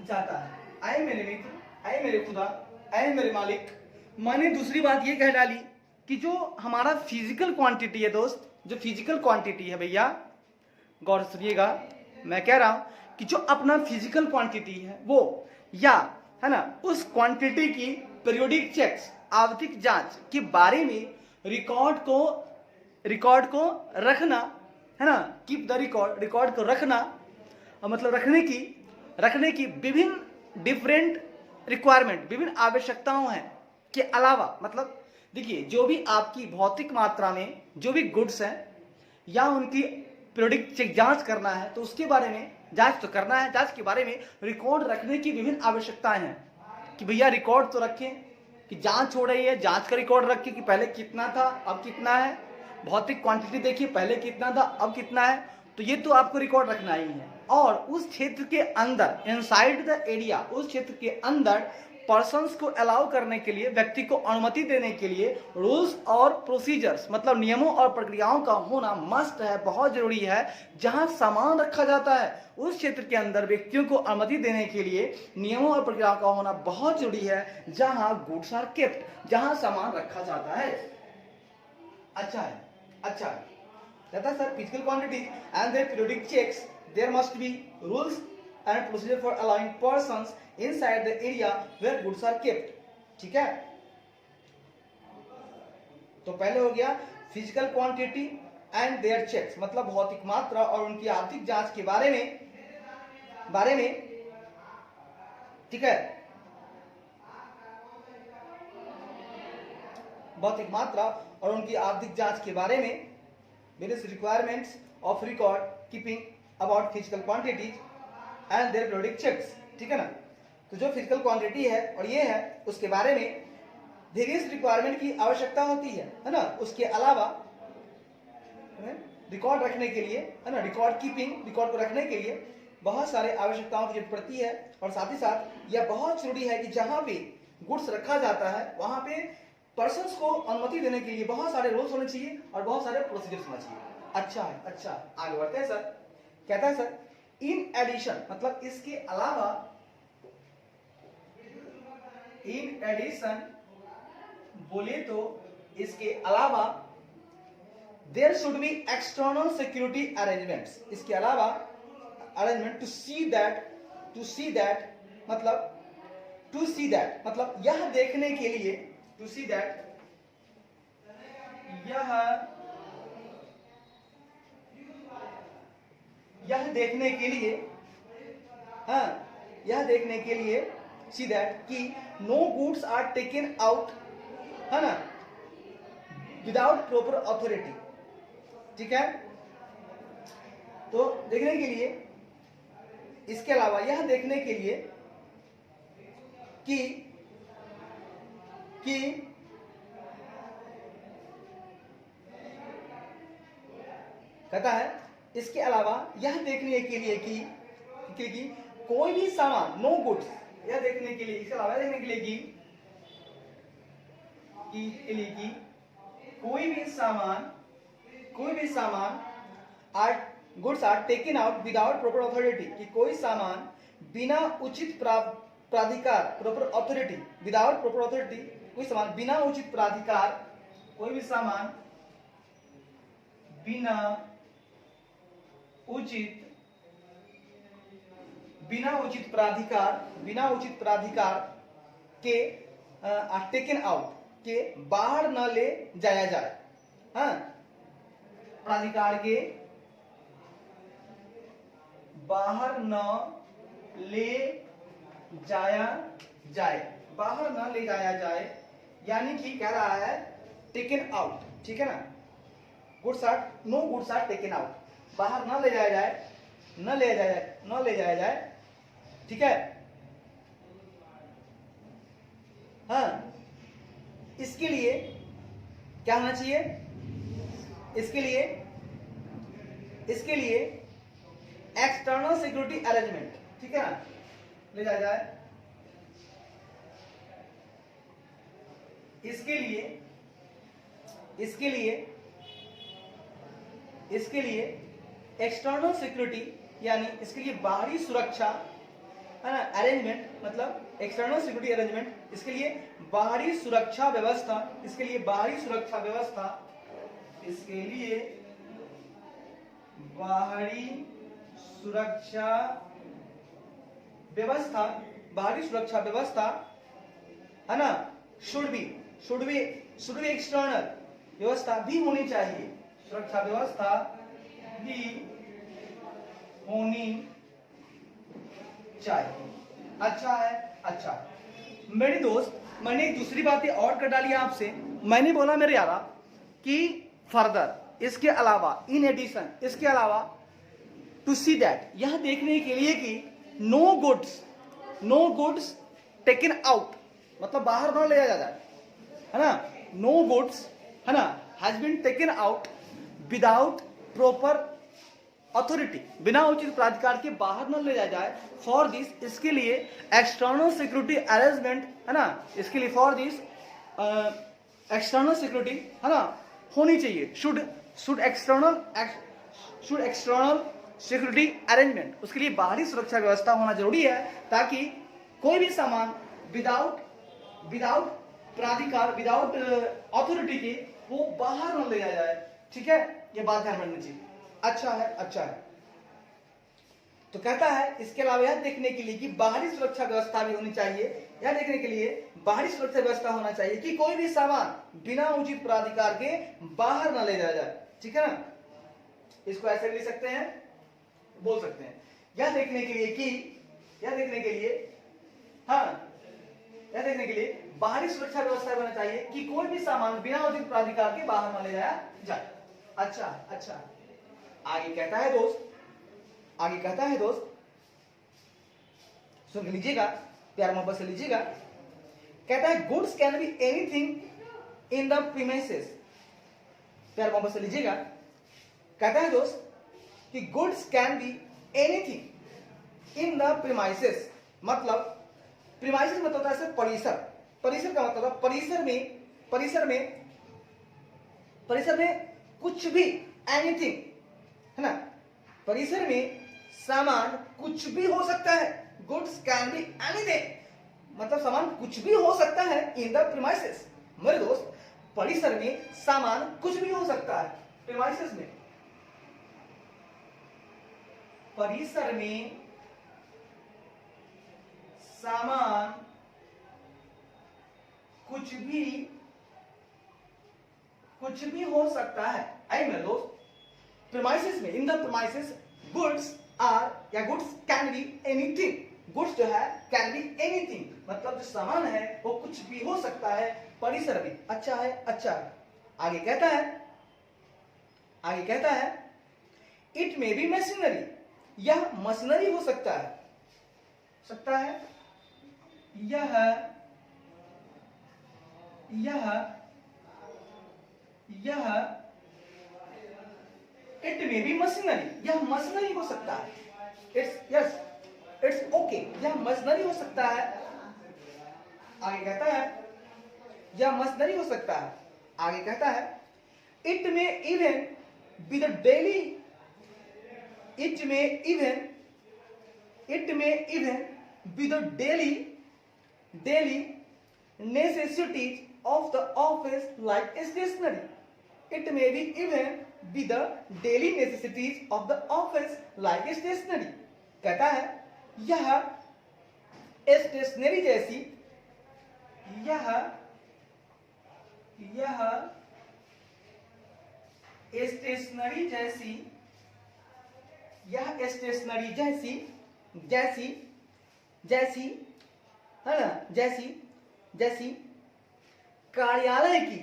Speaker 1: जाता है। आए मेरे मित्र, आए मेरे खुदा, आए मेरे मालिक। मैंने दूसरी बात ये कह डाली कि जो हमारा फिजिकल क्वांटिटी है दोस्त, जो फिजिकल क्वांटिटी है भैया, गौर से सुनिएगा, मैं कह रहा हूं कि जो अपना फिजिकल क्वांटिटी है वो, या है ना, उस क्वांटिटी की पीरियोडिक चेक्स, आवधिक जांच के बारे में रिकॉर्ड को रखना, है ना, कीप द रिकॉर्ड को रखना, मतलब रखने की विभिन्न डिफरेंट रिक्वायरमेंट, विभिन्न आवश्यकताओं हैं के अलावा, मतलब देखिए जो भी आपकी भौतिक मात्रा में जो भी गुड्स हैं या उनकी पीरियोडिक चेक जांच करना है तो उसके बारे में जांच तो करना है, जांच के बारे में रिकॉर्ड रखने की विभिन्न आवश्यकताएं हैं कि भैया रिकॉर्ड तो रखें कि जांच हो रही है, जांच का रिकॉर्ड रखें कि पहले कितना था अब कितना है, भौतिक क्वांटिटी देखिए पहले कितना था अब कितना है, तो ये तो आपको रिकॉर्ड रखना ही है। और उस क्षेत्र के अंदर, इनसाइड द एरिया, उस क्षेत्र के अंदर पर्सन्स को अलाउ करने के लिए, व्यक्ति को अनुमति देने के लिए रूल्स और प्रोसीजर्स मतलब नियमों और प्रक्रियाओं का होना मस्ट है, बहुत जरूरी है। जहां सामान रखा जाता है उस क्षेत्र के अंदर व्यक्तियों को अनुमति देने के लिए नियमों और प्रक्रियाओं का होना बहुत जरूरी है। जहां गुड्स आर केप्ट, जहां सामान रखा जाता है। अच्छा है, अच्छा है। कहता है sir physical quantity and their periodic checks, there must be rules and procedure for allowing persons inside the area where goods are kept। ठीक है, तो पहले हो गया physical quantity and their checks, मतलब भौतिक मात्रा और उनकी आर्थिक जांच के बारे में ठीक है, भौतिक मात्रा और उनकी आर्थिक जांच के बारे में various requirements of record keeping about physical quantities and their periodic checks. ठीक है ना, तो जो फिजिकल क्वांटिटी है और ये है, उसके बारे में वेरियस रिक्वायरमेंट की आवश्यकता होती है ना। उसके अलावा रिकॉर्ड रखने के लिए, है ना, रिकॉर्ड कीपिंग, रिकॉर्ड को रखने के लिए बहुत सारे आवश्यकताओं की जरूरत पड़ती है। और साथ ही साथ यह बहुत जरूरी है कि जहां पे गुड्स रखा जाता है वहां पे पर्सन्स को अनुमति देने के लिए बहुत सारे रूल्स होने चाहिए और बहुत सारे प्रोसीजर्स होना चाहिए। अच्छा है, अच्छा, आगे बढ़ते हैं सर। कहता है सर इन एडिशन, मतलब इसके अलावा, इन एडिशन बोले तो इसके अलावा there should be external security arrangements, इसके अलावा अरेंजमेंट टू सी दैट मतलब यह देखने के लिए, टू सी दैट यह देखने के लिए, हाँ, यह देखने के लिए सी दैट कि no goods are taken out, है ना, विदाउट प्रॉपर अथॉरिटी। ठीक है, तो देखने के लिए, इसके अलावा यह देखने के लिए कि कहता है इसके अलावा यह देखने के लिए कि कोई भी सामान, नो गुड्स, यह देखने के लिए, इसके अलावा देखने के लिए कि कोई भी सामान goods are taken out without proper authority, कि कोई सामान बिना उचित प्राधिकार, proper authority, without proper authority, कोई सामान बिना उचित प्राधिकार, कोई भी सामान बिना उचित प्राधिकार के टेकन आउट, के बाहर न ले जाया जाए। हाँ, प्राधिकार के बाहर न ले जाया जाए, बाहर न ले जाया जाए, यानी कि कह रहा है टेकन आउट। ठीक है ना, no goods are taken out, बाहर न ले जाया जाए, ठीक है। हाँ, इसके लिए क्या होना चाहिए, इसके लिए एक्सटर्नल सिक्योरिटी अरेंजमेंट, ठीक है ना, ले जाया जाए। इसके लिए एक्सटर्नल सिक्योरिटी, यानी इसके लिए बाहरी सुरक्षा, है ना, अरेंजमेंट, मतलब एक्सटर्नल सिक्योरिटी अरेंजमेंट, इसके लिए बाहरी सुरक्षा व्यवस्था, बाहरी सुरक्षा व्यवस्था, है ना, शुड बी एक्सटर्नल व्यवस्था भी होनी चाहिए, सुरक्षा व्यवस्था भी होनी चाहिए। अच्छा है, अच्छा। मेरे दोस्त, मैंने एक दूसरी बातें और कर डाली आपसे। मैंने बोला मेरे यारा कि फर्दर, इसके अलावा, इन एडिशन, इसके अलावा, टू सी दैट, यह देखने के लिए कि नो गुड्स टेकन आउट, मतलब बाहर न ले जाया जाए, है ना, नो गुड्स, है ना, has been taken out without proper authority, बिना उचित प्राधिकार के बाहर न ले जाया जाए। फॉर दिस, इसके लिए एक्सटर्नल सिक्योरिटी अरेंजमेंट, है ना, इसके लिए फॉर दिस एक्सटर्नल सिक्योरिटी, है ना, होनी चाहिए। शुड एक्सटर्नल सिक्योरिटी अरेंजमेंट, उसके लिए बाहरी सुरक्षा व्यवस्था होना जरूरी है, ताकि कोई भी सामान विदाउट प्राधिकार, विदाउट अथॉरिटी के वो बाहर न ले जाया जाए। ठीक है, ये बात ध्यान रखनी चाहिए। अच्छा है, अच्छा है। तो कहता है इसके अलावा यह देखने के लिए कि बाहरी सुरक्षा व्यवस्था भी होनी चाहिए, यह देखने के लिए बाहरी सुरक्षा व्यवस्था होना चाहिए कि कोई भी सामान बिना उचित प्राधिकार के बाहर न ले जाया जाए। ठीक है ना, इसको ऐसे भी लिख सकते हैं, बोल सकते हैं, यह देखने के लिए बाहरी सुरक्षा व्यवस्था होना चाहिए कि कोई भी सामान बिना उचित प्राधिकार के बाहर न ले जाया जाए। अच्छा अच्छा, आगे कहता है दोस्त, सुन लीजिएगा, प्यार मोहब्बत से लीजिएगा। कहता है goods can be anything in the premises, प्यार मोहब्बत से लीजिएगा। कहता है दोस्त कि goods can be anything in the premises, मतलब प्रीमाइसेस मतलब होता है परिसर, परिसर का मतलब है परिसर में कुछ भी, एनीथिंग, है ना, परिसर में सामान कुछ भी हो सकता है। गुड्स कैन बी एनीथिंग मतलब सामान कुछ भी हो सकता है इन द प्रीमाइसेस। मेरे दोस्त, परिसर में सामान कुछ भी हो सकता है, प्रीमाइसेस में, परिसर में सामान कुछ भी हो सकता है। आई मेरे दोस्त, प्रीमाइसेस में, in the premises goods are, या goods can be anything, goods जो है कैन बी एनीथिंग मतलब जो सामान है वो कुछ भी हो सकता है परिसर में। अच्छा है, अच्छा है। आगे कहता है इट मे बी मशीनरी, यह मशीनरी हो सकता है, इट मे बी मशीनरी, यह मशीनरी हो सकता है। इट्स ओके, यह मशीनरी हो सकता है। आगे कहता है यह मशीनरी हो सकता है। आगे कहता है it may even be the daily, it may even be the daily necessities of the office like stationery. It may be even be the daily necessities of the office like stationery. कहता है यह स्टेशनरी जैसी, है ना, जैसी कार्यालय की,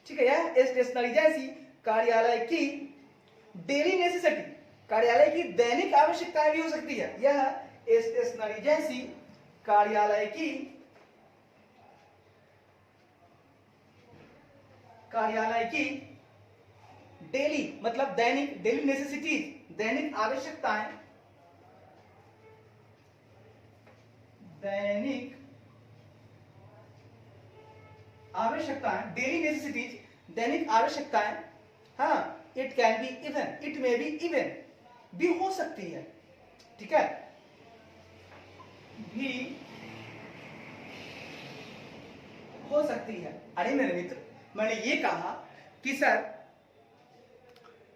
Speaker 1: ठीक है, यह स्टेशनरी जैसी कार्यालय की डेली नेसेसिटी, कार्यालय की दैनिक आवश्यकताएं भी हो सकती है। यह स्टेशनरी जैसी कार्यालय की डेली मतलब दैनिक, डेली नेसेसिटीज दैनिक आवश्यकताएं, डेली नेसेसिटीज दैनिक आवश्यकताएं, हाँ, it can be even, it may be even भी हो सकती है। ठीक है, भी हो सकती है। अरे मेरे मित्र, मैंने ये कहा कि सर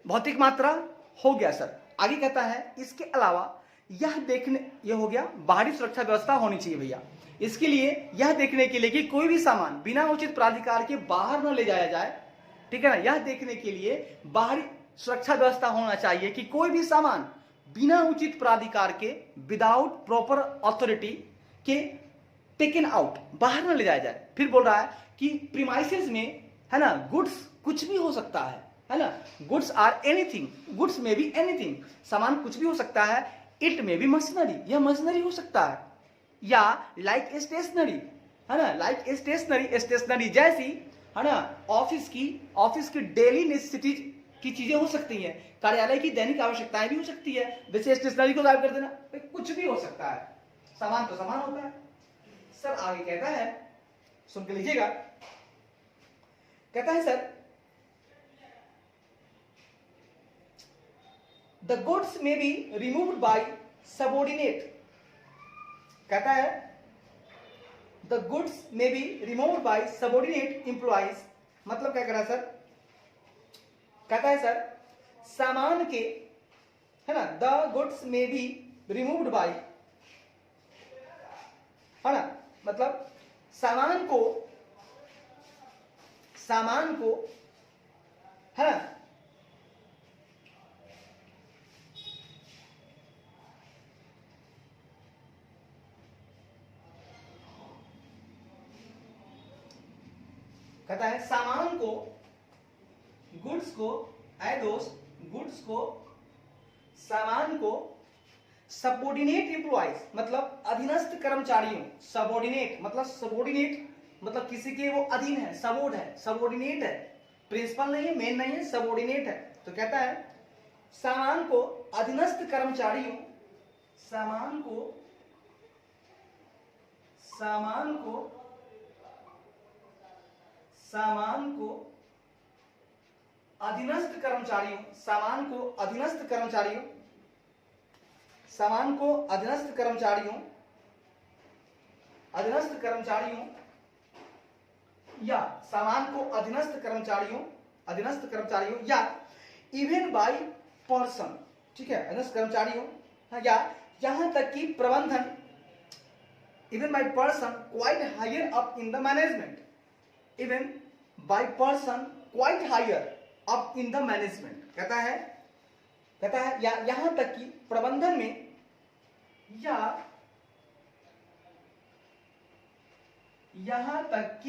Speaker 1: भौतिक मात्रा हो गया सर। आगे कहता है इसके अलावा यह देखने, यह हो गया बाहरी सुरक्षा व्यवस्था होनी चाहिए भैया। इसके लिए यह देखने के लिए कि कोई भी सामान बिना उचित प्राधिकार के बाहर न ले जाया जाए, ठीक है ना, यह देखने के लिए बाहरी सुरक्षा व्यवस्था होना चाहिए कि कोई भी सामान बिना उचित प्राधिकार के, विदाउट प्रॉपर अथॉरिटी के टेकन आउट, बाहर न ले जाया जाए। फिर बोल रहा है कि प्रीमाइसेस में, है ना, गुड्स कुछ भी हो सकता है ना, गुड्स आर एनीथिंग, गुड्स में भी एनीथिंग, सामान कुछ भी हो सकता है। इट में भी मशीनरी, यह मशीनरी हो सकता है, या लाइक स्टेशनरी, है ना, लाइक स्टेशनरी, स्टेशनरी जैसी, है ना, ऑफिस की डेली नेसेसिटीज की चीजें हो सकती हैं, कार्यालय की दैनिक आवश्यकताएं भी हो सकती है, जैसे स्टेशनरी को गायब कर देना, कुछ भी हो सकता है, सामान तो सामान होता है। सर आगे कहता है, सुन के लीजिएगा, कहता है सर द गुड्स में बी रिमूव्ड बाय सबऑर्डिनेट, कहता है द गुड्स में be removed by subordinate employees, मतलब क्या कह रहा है सर, कहता है सर सामान के, है ना, द गुड्स में बी रिमूव्ड बाय, है ना, मतलब सामान को है ना, कहता है सामान को, गुड्स को, ऐ दोस्त, गुड्स को, सामान को सबऑर्डिनेट एम्प्लॉइज मतलब अधीनस्थ कर्मचारियों, सबऑर्डिनेट मतलब किसी के वो अधीन है, सबऑर्डिनेट है, प्रिंसिपल नहीं है, मेन नहीं है, सबऑर्डिनेट है। तो कहता है सामान को अधीनस्थ कर्मचारियों, सामान को अधीनस्थ कर्मचारियों, या इवन बाय पर्सन, ठीक है, अधीनस्थ कर्मचारियों, या यहां तक कि प्रबंधन, even by person quite higher up in the management, even by person quite higher up in the management, कहता है या यहां तक कि प्रबंधन में, या यहां तक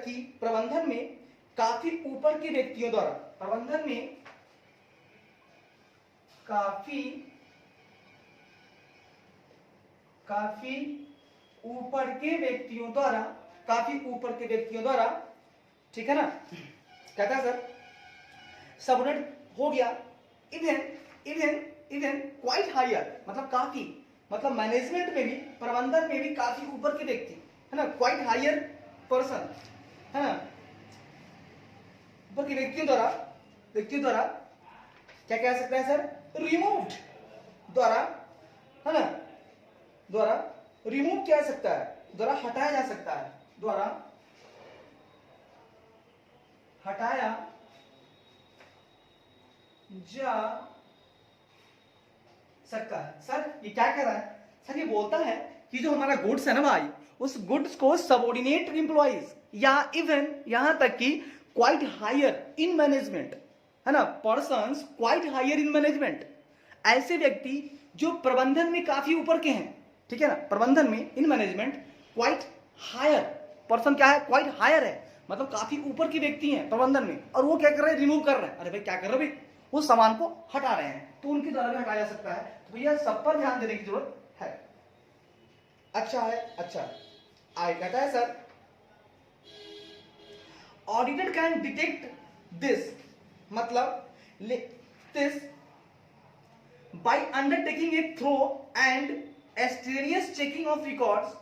Speaker 1: कि प्रबंधन में काफी ऊपर के व्यक्तियों द्वारा, प्रबंधन में काफी ऊपर के व्यक्तियों द्वारा, ठीक है ना, कहता है सर सबऑर्डिनेट हो गया, इवन क्वाइट हायर मतलब काफी, मतलब मैनेजमेंट में भी, प्रबंधन में भी काफी ऊपर के व्यक्ति, है ना, क्वाइट हायर पर्सन, है ना, ऊपर के व्यक्तियों द्वारा क्या कह सकता है सर, रिमूव्ड, द्वारा, है ना, द्वारा रिमूव किया जा सकता है, द्वारा हटाया जा सकता है, द्वारा हटाया जा सकता है। सर ये क्या कह रहा है, सर ये बोलता है कि जो हमारा गुड्स है ना भाई, उस गुड्स को सबऑर्डिनेट एम्प्लॉइज या इवन यहां तक कि क्वाइट हायर इन मैनेजमेंट, है ना, persons quite higher in management, ऐसे व्यक्ति जो प्रबंधन में काफी ऊपर के हैं, ठीक है ना, प्रबंधन में, in management quite higher, person क्या है, क्वाइट हायर है, मतलब काफी ऊपर के व्यक्ति हैं प्रबंधन में, और वो क्या कर रहे हैं, रिमूव कर रहे हैं। अरे भाई क्या कर रहे हैं भाई, उस सामान को हटा रहे हैं, तो उनके द्वारा भी हटाया जा सकता है। तो भैया सब पर ध्यान देने की जरूरत है। अच्छा है, अच्छा आगे कहता है sir auditor can detect this, मतलब this by undertaking a thorough and strenuous checking of records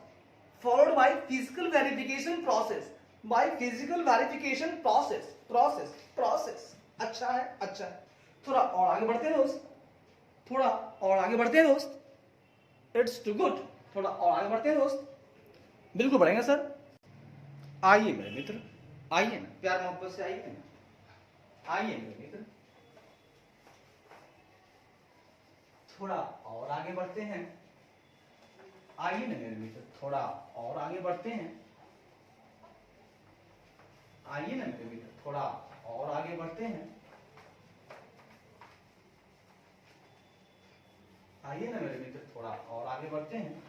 Speaker 1: followed by physical verification process, अच्छा है, अच्छा है। थोड़ा और आगे बढ़ते हैं दोस्त, इट्स टू गुड, थोड़ा और आगे बढ़ते हैं दोस्त, बिल्कुल बढ़ेंगे सर। आइए मेरे मित्र, आइए ना, प्यार मोहब्बत से आइए ना, आइए मेरे मित्र, थोड़ा और आगे बढ़ते हैं, आइए ना मेरे मित्र, थोड़ा और आगे बढ़ते हैं, आइए ना मेरे मित्र, थोड़ा और आगे बढ़ते हैं, आइए ना मेरे मित्र, थोड़ा और आगे बढ़ते हैं।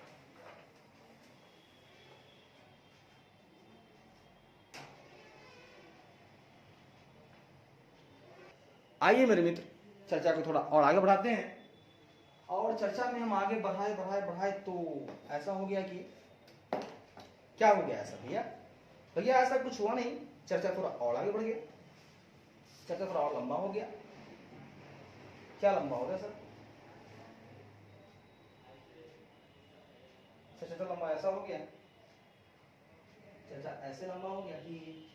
Speaker 1: आइए मेरे मित्र, चर्चा को थोड़ा और आगे बढ़ाते हैं, और चर्चा में हम आगे बढ़ाए तो ऐसा हो गया कि क्या हो गया ऐसा भैया, ऐसा कुछ हुआ नहीं, चर्चा थोड़ा और आगे बढ़ गया, चर्चा थोड़ा और लंबा हो गया। क्या लंबा हो गया सर? चर्चा तो लंबा ऐसा हो गया, चर्चा ऐसे लंबा हो गया कि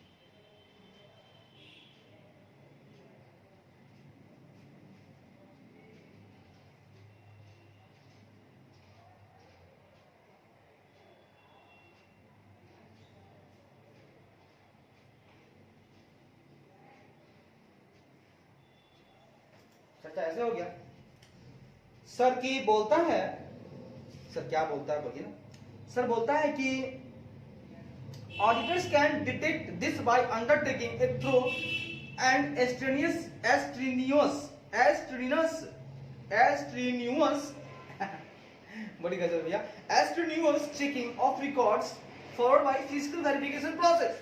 Speaker 1: चर्चा ऐसे हो गया। सर की बोलता है, सर क्या बोलता है बोलिए ना। सर बोलता है कि auditors can detect this by undertaking a thorough and strenuous बड़ी गजब भैया, strenuous checking of records followed by physical verification process.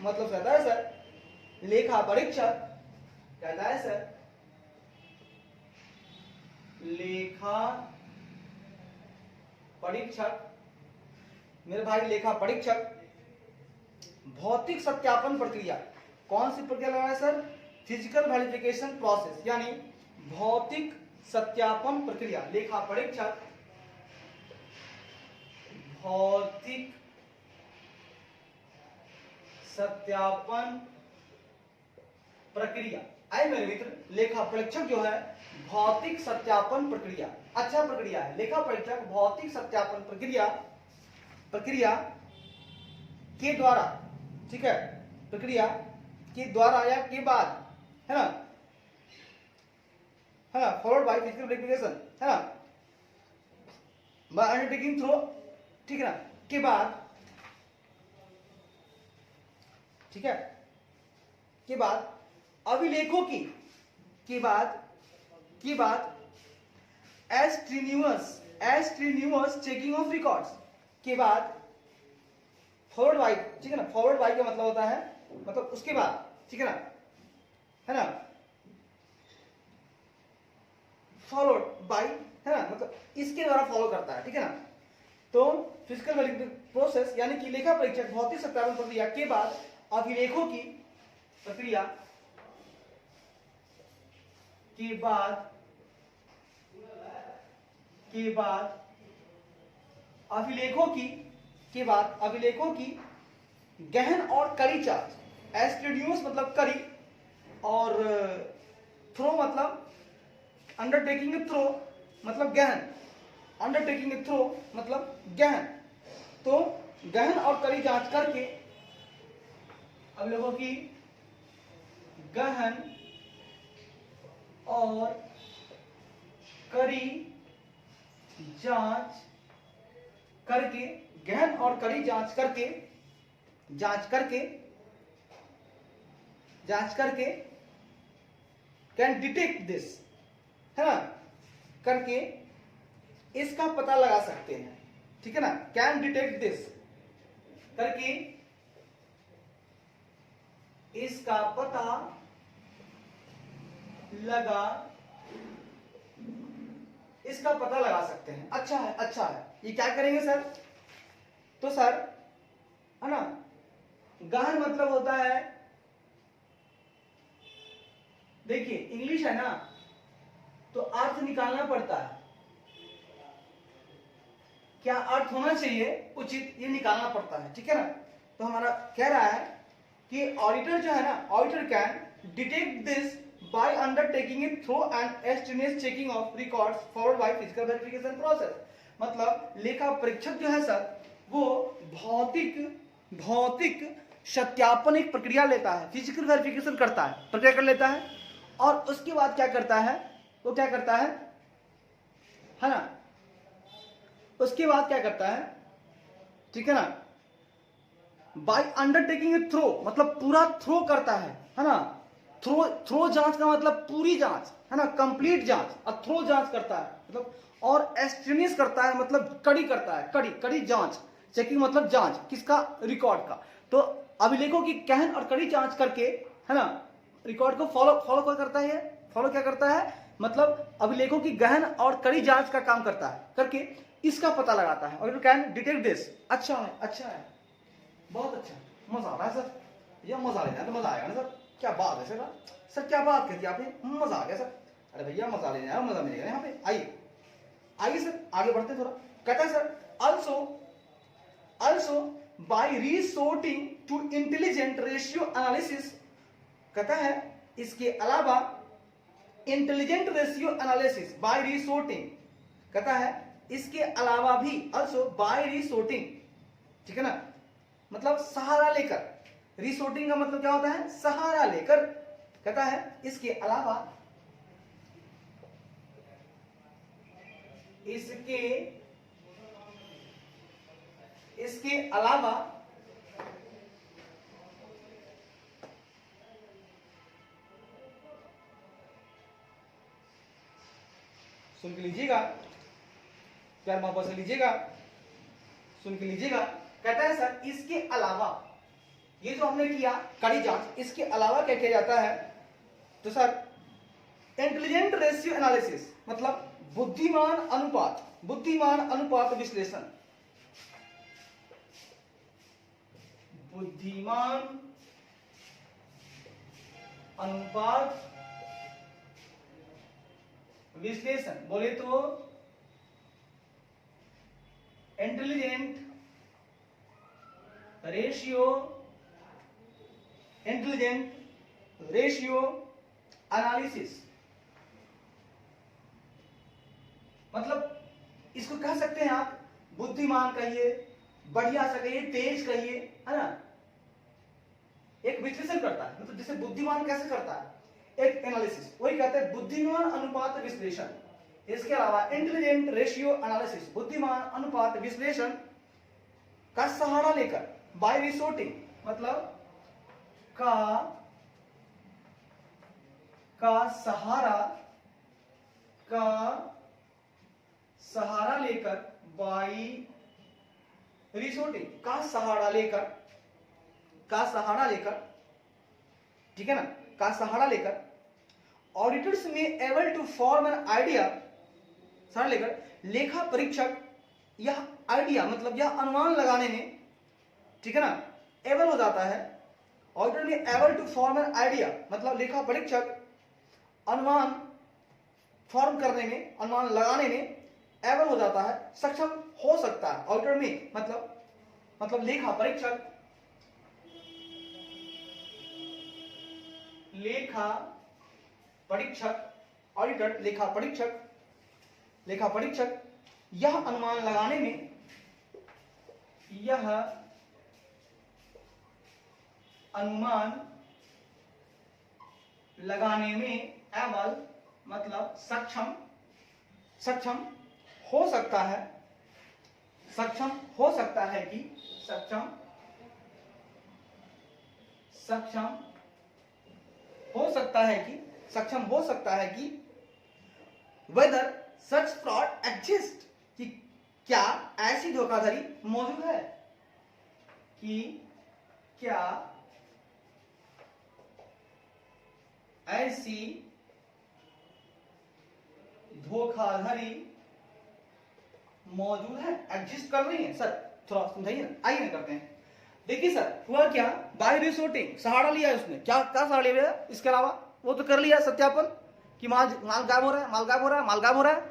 Speaker 1: मतलब कहता है सर लेखा परीक्षक, कहता है सर लेखा परीक्षक, मेरे भाई लेखा परीक्षक भौतिक सत्यापन प्रक्रिया, कौन सी प्रक्रिया लगा है सर? फिजिकल वेरिफिकेशन प्रोसेस, यानी भौतिक सत्यापन प्रक्रिया। लेखा परीक्षक भौतिक सत्यापन प्रक्रिया। आए मेरे मित्र, लेखा परीक्षक जो है भौतिक सत्यापन प्रक्रिया, अच्छा प्रक्रिया है। लेखा परीक्षक भौतिक सत्यापन प्रक्रिया के द्वारा, ठीक है, प्रक्रिया के द्वारा या के बाद, है ना, फॉलोड बाय फिजिकल वेरिफिकेशन, है ना, बाय अंडरटेकिंग थ्रो, ठीक है ना, के बाद, ठीक है, के बाद अभिलेखों की, के बाद एस्ट्रीन्यूअस चेकिंग ऑफ रिकॉर्ड्स के बाद, फॉरवर्ड बाय, ठीक है ना, फॉरवर्ड बाय का मतलब होता है, मतलब उसके बाद, ठीक है ना, फॉलोड बाय, है ना, मतलब इसके द्वारा फॉलो करता है, ठीक है ना। तो फिजिकल वेरिफिकेशन प्रोसेस यानी कि लेखा परीक्षक भौतिक सत्यापन प्रक्रिया के बाद अभिलेखों की प्रक्रिया के बाद अभिलेखों की गहन और कड़ी जांच, एस्ट्रीन्यूअस मतलब कड़ी और थ्रो मतलब अंडरटेकिंग थ्रो मतलब गहन, अंडरटेकिंग थ्रो मतलब गहन। तो गहन और कड़ी जांच करके अभिलेखों की गहन और कड़ी जांच करके, गहन और कड़ी जांच करके कैन डिटेक्ट दिस, है ना, करके इसका पता लगा सकते हैं, ठीक है ना, कैन डिटेक्ट दिस करके इसका पता लगा सकते हैं। अच्छा है, अच्छा है। ये क्या करेंगे सर? तो सर, है ना, गहन मतलब होता है, देखिए इंग्लिश है ना, तो अर्थ निकालना पड़ता है, क्या अर्थ होना चाहिए उचित, ये निकालना पड़ता है, ठीक है ना। तो हमारा कह रहा है कि ऑडिटर जो है ना, auditor can detect this by undertaking it through an extraneous checking of records followed by physical verification process। मतलब लेखा परीक्षक जो है सर वो भौतिक सत्यापन एक प्रक्रिया लेता है, फिजिकल वेरिफिकेशन करता है, प्रक्रिया कर लेता है, और उसके बाद क्या करता है, वो क्या करता है ना, उसके बाद क्या करता है, ठीक है ना, बाय अंडरटेकिंग ए थ्रो मतलब पूरा थ्रो करता है ना, थ्रो जांच का मतलब पूरी जांच, है ना, कंप्लीट जांच, और थ्रो जांच करता है मतलब, और एस्ट्रीनियस करता है मतलब कड़ी करता है, कड़ी जांच, चेकिंग मतलब जांच किसका, रिकॉर्ड का। तो अभिलेखों की गहन और कड़ी जांच करके, है ना, रिकॉर्ड को फॉलो क्या करता है, मतलब अभिलेखों की गहन और कड़ी जांच का काम करता है, करके इसका पता लगाता है, और कैन डिटेक्ट दिस। अच्छा है, बहुत अच्छा, मजा आ रहा है सर, भैया मजा लेना है तो मजा आएगा ना सर। क्या बात है सर, सर क्या बात कहती है आपने, मजा आ गया सर। अरे भैया मजा लेना है, मजा मिलेगा यहाँ पे, आइए आइए सर आगे बढ़ते थोड़ा। कहता है sir also by resorting to intelligent ratio analysis, कहता है इसके अलावा intelligent ratio analysis bye resorting, कहता है इसके अलावा भी also by resorting, ठीक है ना, मतलब सहारा लेकर। रिसोर्टिंग का मतलब क्या होता है, सहारा लेकर। कहता है इसके अलावा इसके अलावा सुन के लीजिएगा, प्यार मोहब्बत से लीजिएगा, सुन के लीजिएगा। कहता है सर इसके अलावा, ये जो हमने किया कड़ी जांच, इसके अलावा क्या किया जाता है, तो सर इंटेलिजेंट रेशियो एनालिसिस मतलब बुद्धिमान अनुपात विश्लेषण, बुद्धिमान अनुपात विश्लेषण, बोले तो इंटेलिजेंट रेशियो एनालिसिस, मतलब इसको कह सकते हैं आप बुद्धिमान कहिए, बढ़िया सा कहिए, तेज कहिए, है ना, एक विश्लेषण करता है। मतलब जैसे बुद्धिमान कैसे करता है, एक एनालिसिस, वही कहते हैं बुद्धिमान अनुपात विश्लेषण। इसके अलावा इंटेलिजेंट रेशियो एनालिसिस, बुद्धिमान अनुपात विश्लेषण का सहारा लेकर, बाय रिसोर्टिंग मतलब का सहारा लेकर, बाय रिसोर्टिंग का सहारा लेकर, ठीक है ना, का सहारा लेकर ऑडिटर्स में able to form an idea, सहारा लेकर लेखा परीक्षक यह आइडिया मतलब यह अनुमान लगाने में, ठीक है ना, एबल हो जाता है। ऑडिटर में able to form an idea मतलब लेखा परीक्षक अनुमान फॉर्म करने में, अनुमान लगाने में एबल हो जाता है, सक्षम हो सकता है। ऑडिटर में मतलब लेखा परीक्षक ऑडिटर लेखा परीक्षक यह अनुमान लगाने में एबल मतलब सक्षम हो सकता है, सक्षम हो सकता है कि whether such fraud exist, कि क्या ऐसी धोखाधड़ी मौजूद है, कि क्या ऐसी धोखाधड़ी मौजूद है, एग्जिस्ट कर रही है। सर थोड़ा समझाइए ना, आइए ना करते हैं। देखिए सर हुआ क्या, बाय रिसोर्टिंग सहारा लिया उसने, क्या सहारा लिया, इसके अलावा वो तो कर लिया सत्यापन कि माल गायब हो रहा है,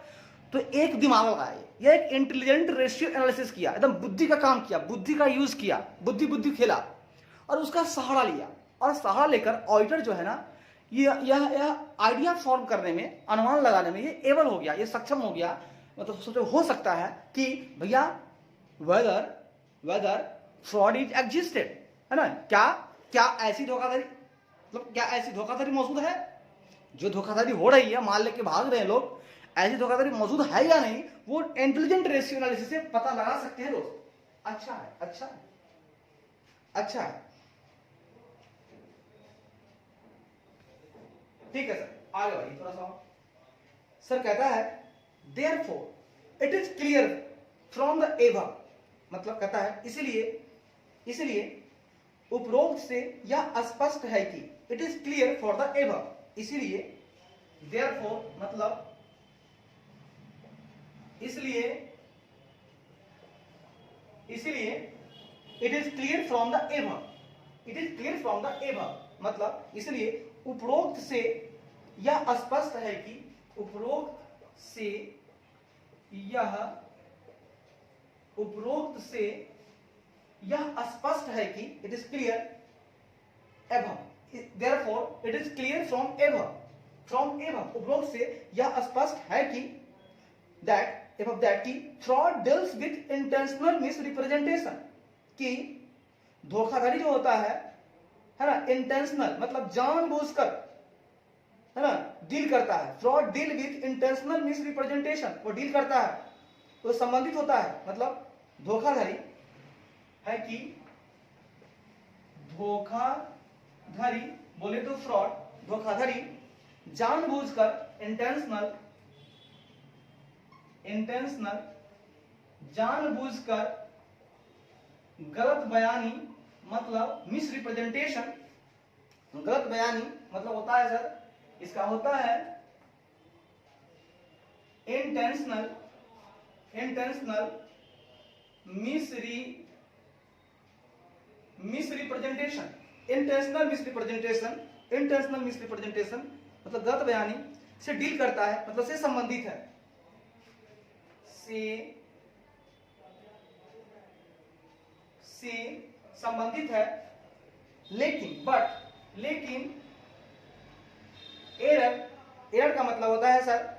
Speaker 1: तो एक दिमाग लगाया, ये एक इंटेलिजेंट रेशियो एनालिसिस किया, एकदम बुद्धि का काम किया, बुद्धि का यूज किया, बुद्धि खेला और उसका सहारा लिया, और सहारा लेकर ऑडिटर जो है ना, यह आइडिया फॉर्म करने में, अनुमान लगाने में ये एबल हो गया, ये सक्षम हो गया। मतलब सोचो हो सकता है कि भैया वेदर फ्रॉड इज एग्जिस्टेड, है ना, क्या ऐसी धोखाधड़ी, मतलब क्या ऐसी धोखाधड़ी मौजूद है, जो धोखाधड़ी हो रही है, माल लेके भाग रहे हैं लोग, ऐसी धोखाधड़ी मौजूद है या नहीं, वो इंटेलिजेंट रेशियो एनालिसिस से पता लगा सकते हैं दोस्त। अच्छा है, ठीक है सर, आगे बढ़िए थोड़ा सा। सर कहता है therefore it is clear from the above, मतलब कहता है इसलिए उपरोक्त से यह स्पष्ट है कि it is clear for the above, इसलिए therefore मतलब इसलिए it is clear from the above, it is clear from the above, मतलब इसलिए उपरोक्त से यह स्पष्ट है कि उपरोक्त से यह स्पष्ट है कि it is clear above, therefore it is clear from above, उपरोक्त से यह स्पष्ट है कि दैट एबव दैट की fraud deals with intentional misrepresentation, कि धोखाधड़ी जो होता है ना, इंटेंशनल मतलब जानबूझकर, है ना, डील करता है। Fraud deal with intentional misrepresentation, वो डील करता है, तो संबंधित होता है, मतलब धोखाधड़ी है कि धोखाधड़ी बोले तो फ्रॉड, धोखाधड़ी जानबूझकर, इंटेंशनल जानबूझकर, गलत बयानी मतलब मिसरिप्रेजेंटेशन, गलत बयानी मतलब होता है सर, इसका होता है इंटेंशनल मिसरिप्रेजेंटेशन, इंटेंशनल मिसरिप्रेजेंटेशन मतलब गलत बयानी से डील करता है, मतलब से संबंधित है, से संबंधित है। लेकिन एरर का मतलब होता है सर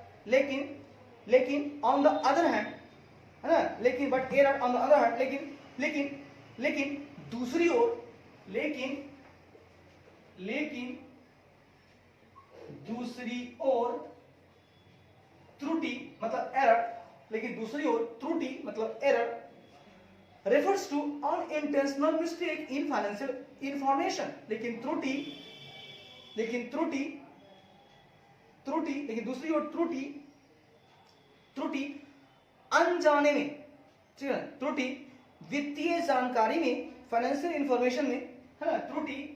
Speaker 1: लेकिन ऑन द अदर हैंड, है ना, लेकिन but error on the other hand, लेकिन दूसरी ओर, त्रुटि मतलब एरर, लेकिन दूसरी ओर त्रुटि मतलब error refers to unintentional mistake in financial information, लेकिन दूसरी ओर त्रुटि अनजाने में, ठीक है, त्रुटि वित्तीय जानकारी में, फाइनेंशियल इंफॉर्मेशन में, है ना, त्रुटि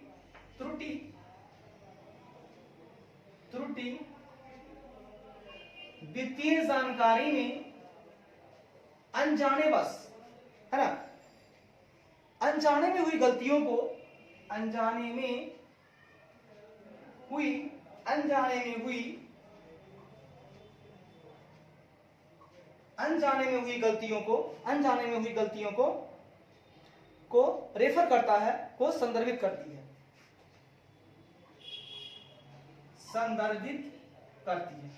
Speaker 1: वित्तीय जानकारी में अनजाने बस, है ना, अनजाने में हुई गलतियों को, अनजाने में हुई गलतियों को रेफर करता है, को संदर्भित करती है,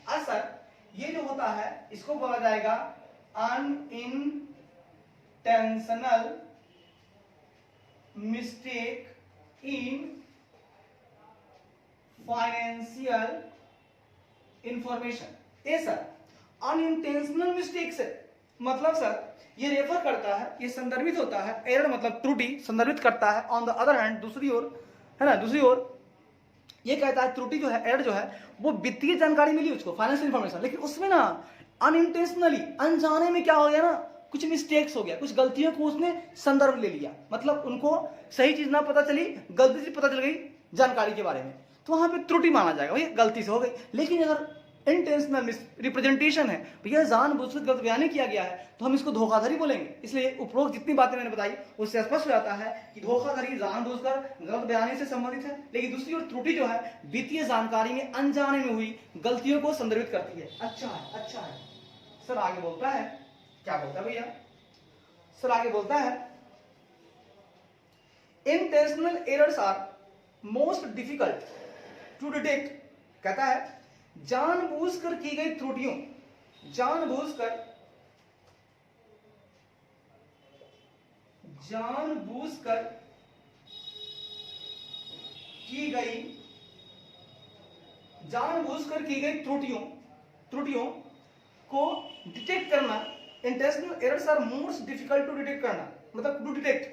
Speaker 1: असर ये जो होता है इसको बोला जाएगा unintentional mistake in financial information. ये सर अनइंटेंशनल मिस्टेक से मतलब सर ये रेफर करता है, ये संदर्भित होता है, एरर मतलब त्रुटि संदर्भित करता है, ऑन द अदर हैंड दूसरी ओर, है ना, दूसरी ओर ये कहता है त्रुटि जो है, एरर जो है वो वित्तीय जानकारी मिली उसको, फाइनेंशियल इंफॉर्मेशन, लेकिन उसमें ना अनइंटेंशनली, अनजाने में क्या हो गया ना, कुछ मिस्टेक्स हो गया, कुछ गलतियों को उसने संदर्भ ले लिया, मतलब उनको सही चीज ना पता चली, गलती से पता चल गई जानकारी के बारे में, तो वहां पे त्रुटि माना जाएगा, भाई गलती से हो गई। लेकिन अगर इंटेंशनल रिप्रेजेंटेशन है, भैया जानबूझकर गलत बयानी किया गया है, तो हम इसको धोखाधड़ी बोलेंगे। इसलिए उपरोक्त जितनी बातें मैंने बताई उससे स्पष्ट हो जाता है कि धोखाधड़ी जानबूझकर गलत बयानी से संबंधित है, लेकिन दूसरी ओर त्रुटि जो है वित्तीय जानकारी में अनजाने में हुई गलतियों को संदर्भित करती है। अच्छा है सर, आगे बोलता है, क्या बोलता है भैया सर, आगे बोलता है intentional errors are most difficult to detect, कहता है जानबूझकर की गई त्रुटियों, जानबूझकर की गई त्रुटियों को डिटेक्ट करना, intentional errors are most difficult to detect करना, मतलब टू डिटेक्ट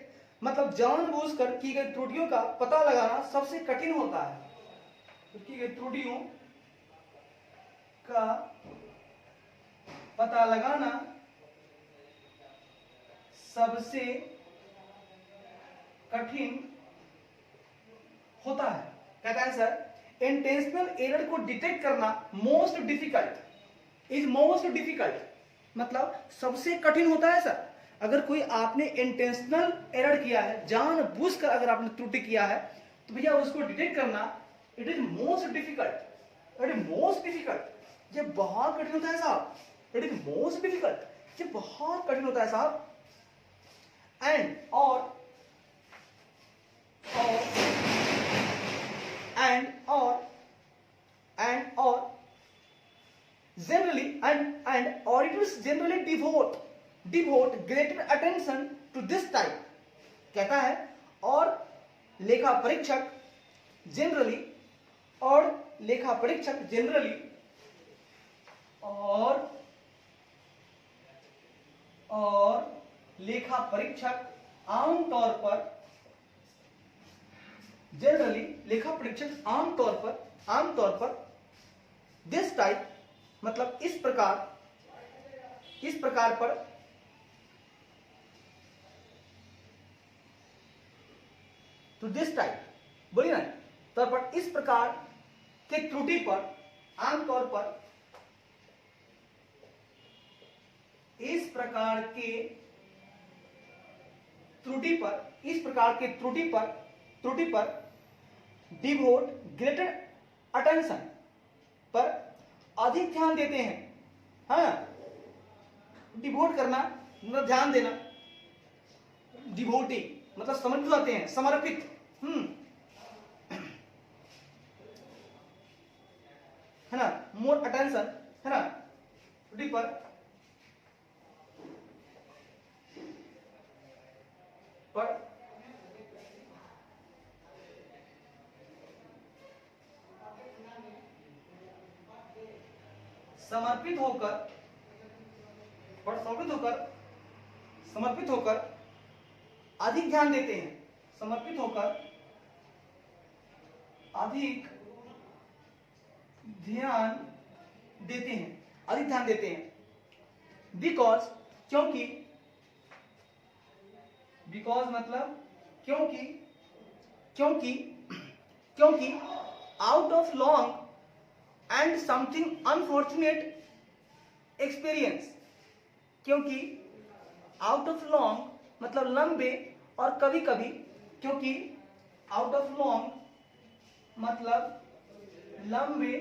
Speaker 1: मतलब जानबूझकर की गई त्रुटियों का पता लगाना सबसे कठिन होता है, तो की गई त्रुटियों का पता लगाना सबसे कठिन होता है। कहता है सर इंटेंशनल एरर को डिटेक्ट करना मोस्ट डिफिकल्ट मतलब सबसे कठिन होता है सर, अगर कोई आपने इंटेंशनल एरर किया है, जानबूझकर अगर आपने त्रुटि किया है, तो भैया उसको डिटेक्ट करना it is most difficult. It is most difficult. ये बहुत कठिन होता है साहब। It is most difficult. ये बहुत कठिन होता है साहब। एंड और generally and auditors generally devote greater attention to this type। कहता है और लेखा परीक्षक जनरली लेखा परीक्षक आमतौर पर जनरली लेखा परीक्षक आमतौर पर दिस टाइप मतलब इस प्रकार पर तो दिस टाइप बोलिए ना, तौर पर इस प्रकार के त्रुटि पर आमतौर पर इस प्रकार के त्रुटि पर डिवोट ग्रेटर अटेंशन पर अधिक ध्यान देते हैं। हाँ, डिवोट करना मतलब ध्यान देना, डिवोटी मतलब समर्पित होते हैं, समर्पित। है ना, मोर अटेंशन है ना त्रुटि पर समर्पित होकर अधिक ध्यान देते हैं। समर्पित होकर अधिक ध्यान देते हैं। बिकॉज मतलब क्योंकि out of long and something unfortunate experience. क्योंकि आउट ऑफ लॉन्ग मतलब लंबे और कभी कभी, क्योंकि आउट ऑफ लॉन्ग मतलब लंबे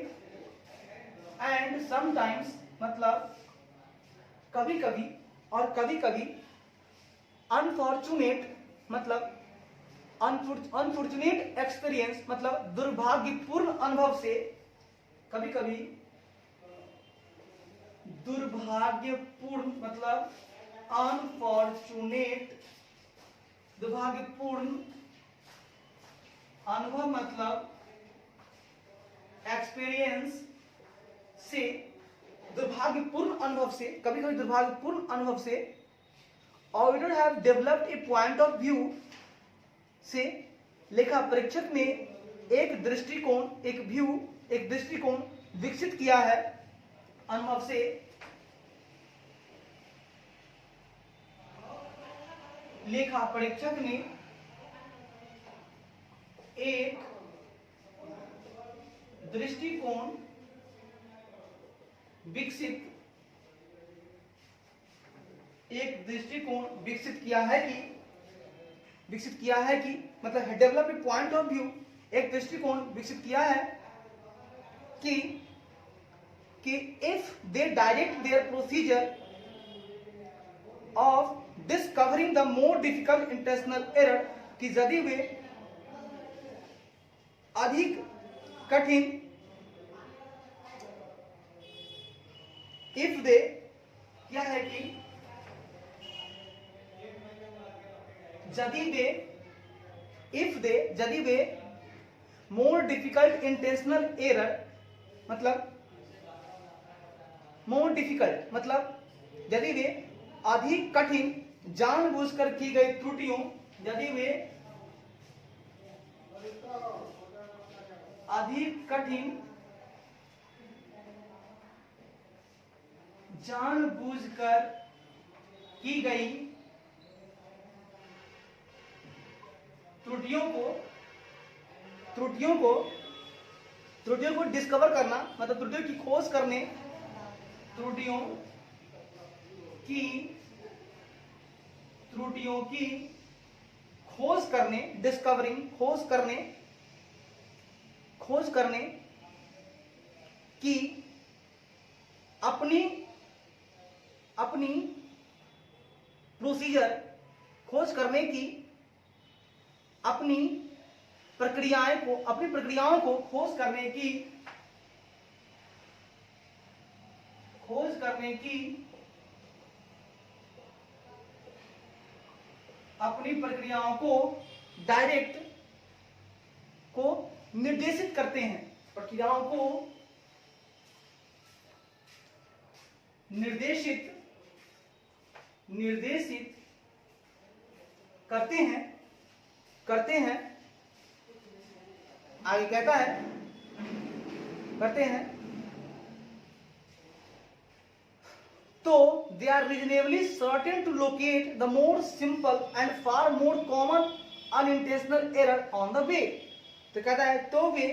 Speaker 1: एंड समटाइम्स मतलब कभी कभी और कभी कभी अनफॉर्चुनेट मतलब अनफॉर्चुनेट एक्सपीरियंस मतलब दुर्भाग्यपूर्ण अनुभव से, कभी कभी दुर्भाग्यपूर्ण मतलब अनफॉर्चुनेट, दुर्भाग्यपूर्ण अनुभव मतलब एक्सपीरियंस से, दुर्भाग्यपूर्ण अनुभव से, कभी कभी दुर्भाग्यपूर्ण अनुभव से auditor have developed A point of view से लेखा परीक्षक ने एक दृष्टिकोण विकसित किया है। अनुभव से लेखा परीक्षक ने एक दृष्टिकोण विकसित किया है कि मतलब develop a point of view, एक दृष्टिकोण विकसित किया है कि if they direct their procedure of discovering the more difficult intentional error, कि यदि वे अधिक कठिन, इफ दे क्या है कि यदि वे मोर डिफिकल्ट इंटेंशनल एरर मतलब यदि वे अधिक कठिन जानबूझकर की गई त्रुटियों, यदि वे अधिक कठिन जानबूझकर की गई त्रुटियों को डिस्कवर करना मतलब त्रुटियों की खोज करने, त्रुटियों की त्रुटियों की खोज करने, डिस्कवरिंग, खोज करने की अपनी प्रोसीजर, खोज करने की अपनी प्रक्रियाओं को खोज करने की अपनी प्रक्रियाओं को डायरेक्ट को निर्देशित करते हैं, प्रक्रियाओं को निर्देशित करते हैं। आगे कहता है करते हैं, तो they are reasonably certain to locate the more simple and far more common unintentional error on the way। तो कहता है तो वे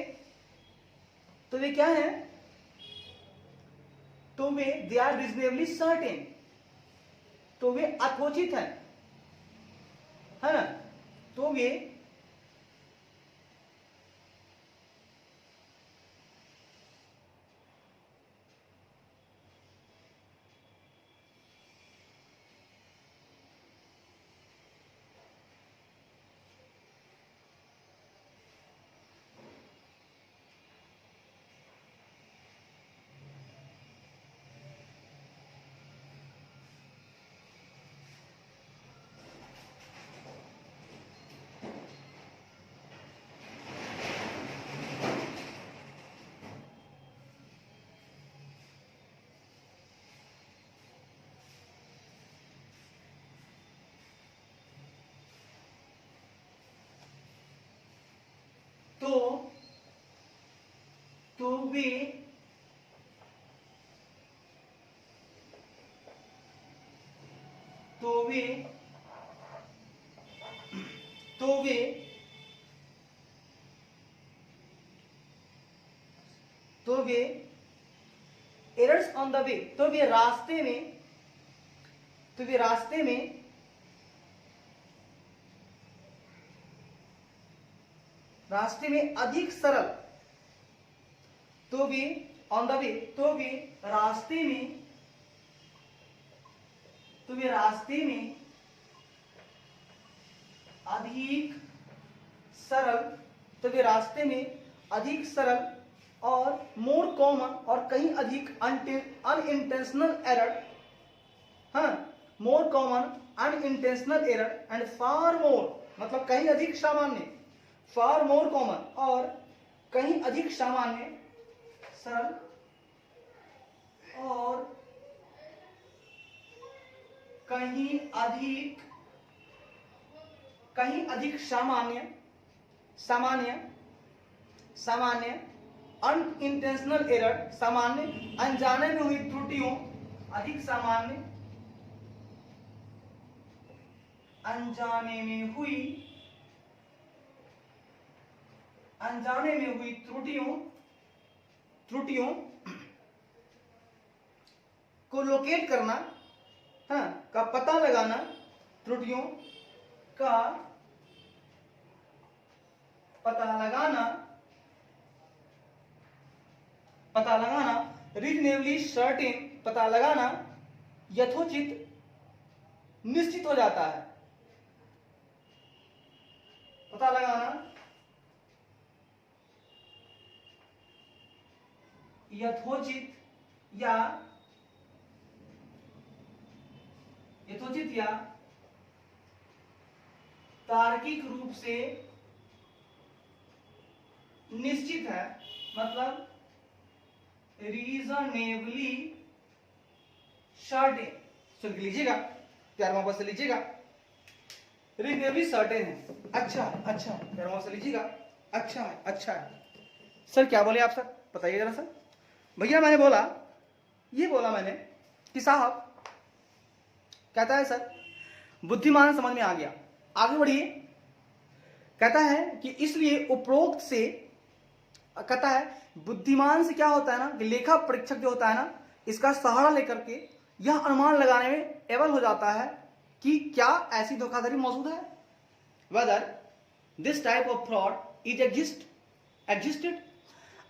Speaker 1: क्या है, तो वे they are reasonably certain, तो वे अथोचित है ना, तो वे तो वे एरर्स ऑन द वे, तो वे रास्ते में अधिक सरल, तो वे ऑन द वे, तो वे रास्ते में अधिक सरल, तो वे रास्ते में अधिक सरल और मोर कॉमन और कहीं अधिक unintentional error, more common unintentional error and far more, मतलब कहीं अधिक सामान्य, फार मोर कॉमन और कहीं अधिक सामान्य, सरल और कहीं अधिक सामान्य अनइंटेंशनल एरर, सामान्य अनजाने में हुई त्रुटियों, अधिक सामान्य अनजाने में हुई त्रुटियों को लोकेट करना, का पता लगाना, त्रुटियों का पता लगाना, रीजनेबली सर्टेन, पता लगाना यथोचित निश्चित हो जाता है, पता लगाना यथोचित या तार्किक रूप से निश्चित है, मतलब रीजनेबली सर्टेन, सुन के लीजिएगा, प्यार मोहब्बत से लीजिएगा, रीजनेबली सर्टेन है। अच्छा प्यार मोहब्बत से लीजिएगा, अच्छा सर क्या बोले आप सर, बताइए जरा सर। भैया मैंने बोला मैंने कि साहब, कहता है सर बुद्धिमान समझ में आ गया, आगे बढ़िए। कहता है कि इसलिए उपरोक्त से, कहता है बुद्धिमान से क्या होता है ना, कि लेखा परीक्षक जो होता है ना, इसका सहारा लेकर के यह अनुमान लगाने में एबल हो जाता है कि क्या ऐसी धोखाधड़ी मौजूद है, whether this type of fraud is existed.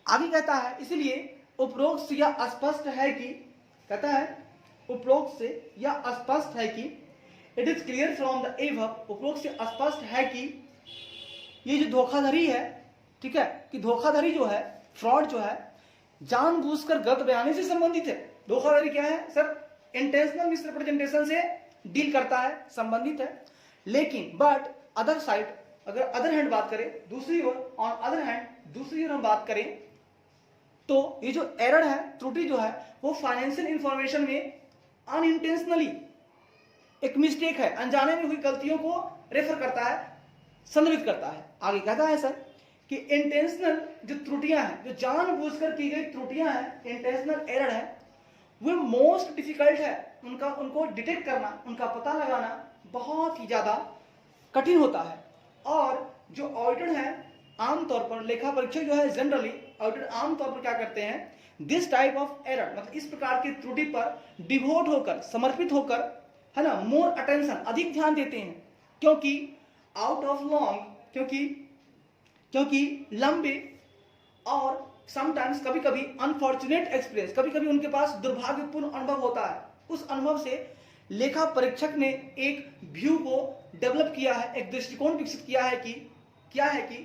Speaker 1: आगे कहता है इसलिए उपरोक्त से यह स्पष्ट है कि, कहता है उपरोक्त से यह स्पष्ट है कि it is clear from the above, उपरोक्त से स्पष्ट है कि ये जो धोखाधड़ी है, ठीक है, कि धोखाधड़ी जो है, फ्रॉड जो है, जानबूझकर गलत बयानी से संबंधित है। धोखाधड़ी क्या है सर? इंटेंशनल मिसरिप्रेजेंटेशन से डील करता है, संबंधित है। लेकिन बट अदर साइड, अगर अदर हैंड बात करें, दूसरी ओर, ऑन अदर हैंड, दूसरी ओर हम बात करें तो ये जो एरर है, त्रुटि जो है, वो फाइनेंशियल इंफॉर्मेशन में अनइंटेंशनली एक मिस्टेक है, अनजाने में हुई गलतियों को रेफर करता है, संदर्भित करता है। आगे कहता है सर कि इंटेंशनल जो त्रुटियां हैं, जो जानबूझकर की गई त्रुटियां हैं, इंटेंशनल एरर है, वो मोस्ट डिफिकल्ट है, उनको डिटेक्ट करना, उनका पता लगाना बहुत ही ज्यादा कठिन होता है। और जो ऑडिटर है, आमतौर पर लेखा परीक्षक जो है, जनरली ऑडिटर आमतौर पर क्या करते हैं, दिस टाइप ऑफ एरर, मतलब इस प्रकार की त्रुटि पर डिवोट होकर, समर्पित होकर, है ना, मोर अटेंशन, अधिक ध्यान देते हैं। क्योंकि आउट ऑफ लॉन्ग, क्योंकि लंबे और समटाइम्स, कभी कभी अनफॉर्चुनेट एक्सपीरियंस, कभी कभी उनके पास दुर्भाग्यपूर्ण अनुभव होता है। उस अनुभव से लेखा परीक्षक ने एक व्यू को डेवलप किया है, एक दृष्टिकोण विकसित किया है कि क्या है कि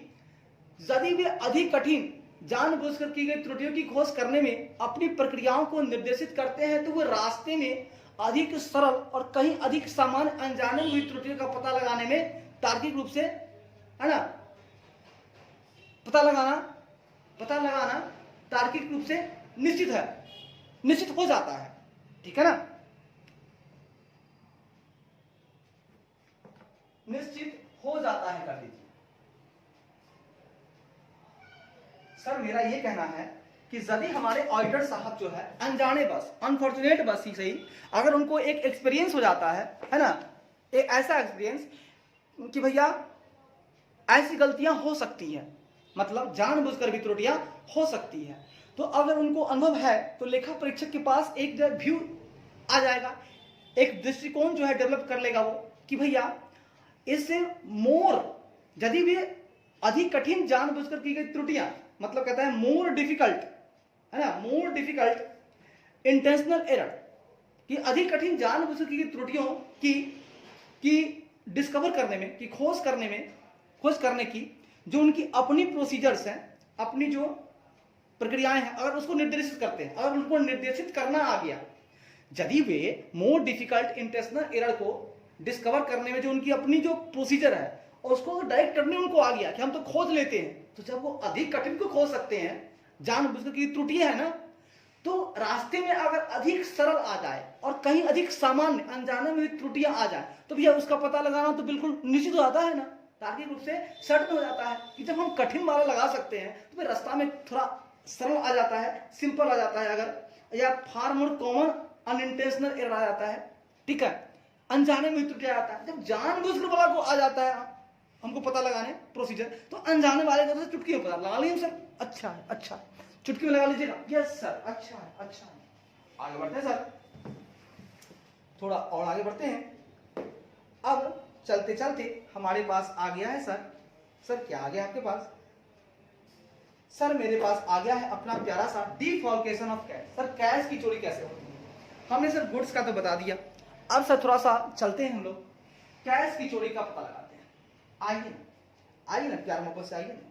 Speaker 1: यदि वे अधिक कठिन जानबूझकर की गई त्रुटियों की खोज करने में अपनी प्रक्रियाओं को निर्देशित करते हैं, तो वे रास्ते में अधिक सरल और कहीं अधिक सामान्य अनजाने में हुई त्रुटियों का पता लगाने में तार्किक रूप से, है ना, पता लगाना तार्किक रूप से निश्चित हो जाता है। ठीक है ना, निश्चित हो जाता है, कर दीजिए। सर मेरा ये कहना है कि यदि हमारे ऑडिटर साहब जो है अनजाने बस, अनफॉर्चुनेट बस ही सही, अगर उनको एक एक्सपीरियंस हो जाता है ना, एक ऐसा एक्सपीरियंस कि भैया ऐसी गलतियां हो सकती है, मतलब जानबूझकर भी त्रुटियां हो सकती है, तो अगर उनको अनुभव है तो लेखा परीक्षक के पास एक व्यू आ जाएगा, एक दृष्टिकोण जो है डेवलप कर लेगा वो, कि भैया इससे मोर, यदि भी अधिक कठिन जानबूझकर की गई त्रुटियां, मतलब कहता है मोर डिफिकल्ट, है ना, मोर डिफिकल्ट इंटेंशनल एरर, कि अधिक कठिन जानबूझकर की गई त्रुटियों की डिस्कवर करने में, की खोज करने की जो उनकी अपनी प्रोसीजर्स हैं, अपनी जो प्रक्रियाएं हैं, अगर उसको निर्देशित करते हैं, अगर उनको निर्देशित करना आ गया, यदि वे मोर डिफिकल्ट इंटेंशनल एरर को डिस्कवर करने में जो उनकी अपनी जो प्रोसीजर है और उसको डायरेक्ट करने उनको आ गया कि हम तो खोज लेते हैं, तो जब वो अधिक कठिन को खोज सकते हैं, जानबूझकर की त्रुटियां है ना, तो रास्ते में अगर अधिक सरल आ जाए और कहीं अधिक सामान्य अनजाने में त्रुटियां आ जाए, तो भैया उसका पता लगाना तो बिल्कुल निश्चित हो जाता है ना, तार्किक रूप से सर्टन हो जाता है कि जब हम कठिन वाला लगा सकते हैं तो फिर रास्ता में थोड़ा सरल आ जाता है, सिंपल आ जाता है, अगर या फार मोर कॉमन अनइंटेंशनल एरर आ जाता है। ठीक है, अनजाने में त्रुटियां आता है। जब जानबूझकर वाला को आ जाता है हमको पता लगाने प्रोसीजर, तो अनजाने वाले का तो चुटकी में पता लगा लीजिए सर, अच्छा है, अच्छा, चुटकी में लगा लीजिएगा, यस सर, अच्छा है, अच्छा है। आगे बढ़ते हैं सर, थोड़ा और आगे बढ़ते हैं। अब चलते चलते हमारे पास आ गया है सर क्या आ गया आपके पास? सर मेरे पास आ गया है अपना प्यारा सा डिफॉल्केशन ऑफ कैश। सर कैश की चोरी कैसे होती है? हमने सर गुड्स का तो बता दिया, अब सर थोड़ा सा चलते हैं हम लोग कैश की चोरी का पता लगाते हैं। आइए ना प्यार मोहब्बत से आइए ना।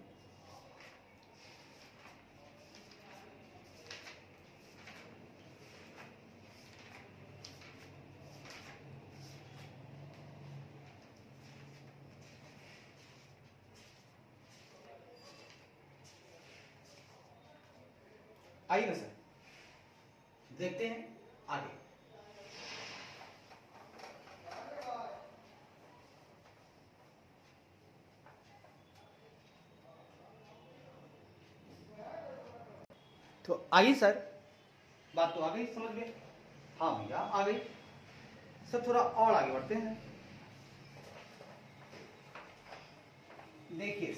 Speaker 1: आइए ना सर, देखते हैं आगे। तो आइए सर, बात तो आ गई समझ में? हाँ भैया आ गई सर, थोड़ा और आगे बढ़ते हैं। देखिए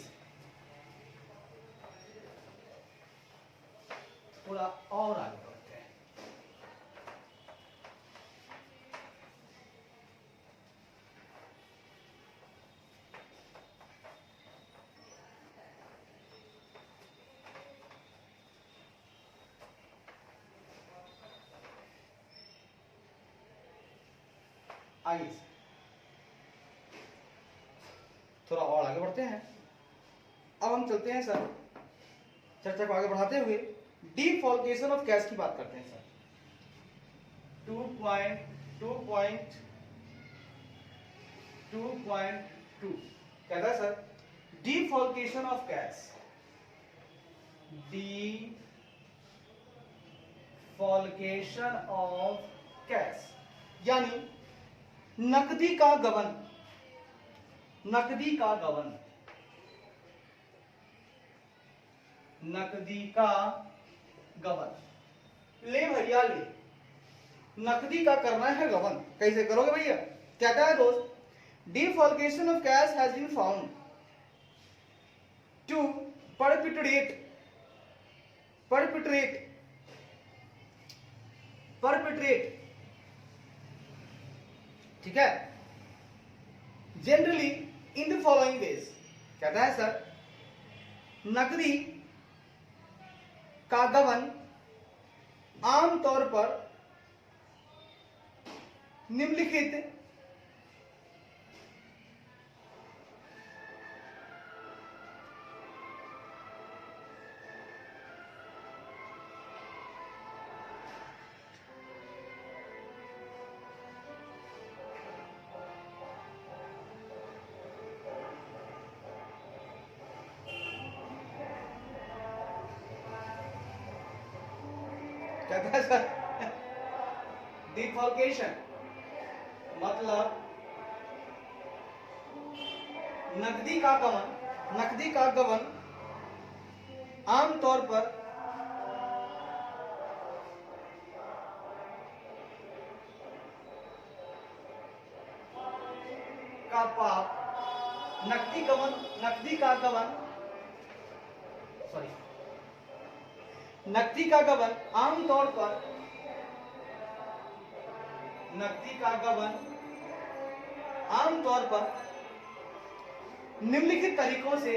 Speaker 1: थोड़ा और आगे बढ़ते हैं। आइए थोड़ा और आगे बढ़ते हैं। अब हम चलते हैं सर, चर्चा को आगे बढ़ाते हुए डिफॉल्केशन ऑफ कैश की बात करते हैं सर। 2.2 कहता है sir defalcation of cash, defalcation of cash यानी नकदी का गबन, नकदी का गबन, नकदी का गबन। ले भैया ले, नकदी का करना है गबन, कैसे करोगे भैया? कहता है दोस्त defalcation of cash has been found to perpetrate ठीक है, generally in the following ways. कहता है सर नकदी का गबन आमतौर पर निम्नलिखित कहता है सर डिफॉल्केशन मतलब नकदी का गबन आमतौर पर का पाप, नकदी का गबन नकदी का गबन आमतौर पर निम्नलिखित तरीकों से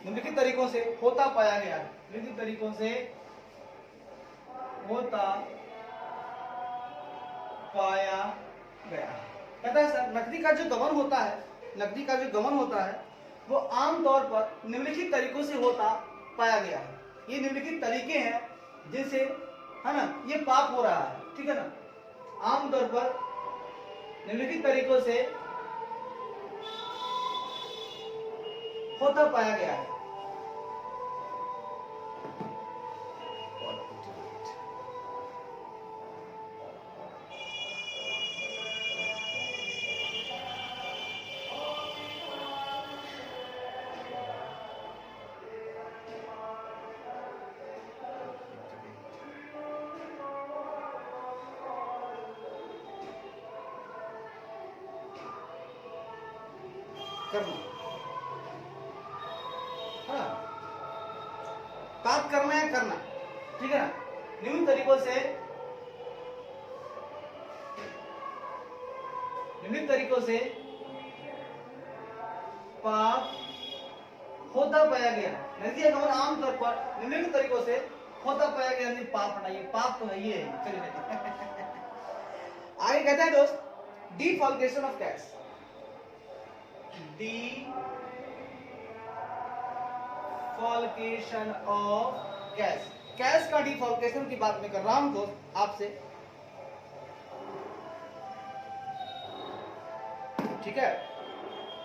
Speaker 1: निम्नलिखित तरीकों से होता पाया गया है। निम्नलिखित तरीकों से होता पाया गया। कहता है सर नकदी का जो गबन होता है वो आमतौर पर निम्नलिखित तरीकों से होता पाया गया है। ये निम्नलिखित तरीके हैं जिनसे, है ना, ये पाप हो रहा है, ठीक है ना। आमतौर पर निम्नलिखित तरीकों से होता पाया गया है। करना, हाँ, पाप करना है करना, ठीक है ना। निम्न तरीकों से पाप होता पाया गया। नकदी का गबन आमतौर पर निम्नलिखित तरीकों से होता पाया गया। नहीं पाप हटाइए, पाप तो है ये चलिए आगे कहता है दोस्त defalcation of cash, defalcation of cash. Cash का डिफॉल्केशन की बात मैं कर रहा हूं दोस्त आपसे, ठीक है,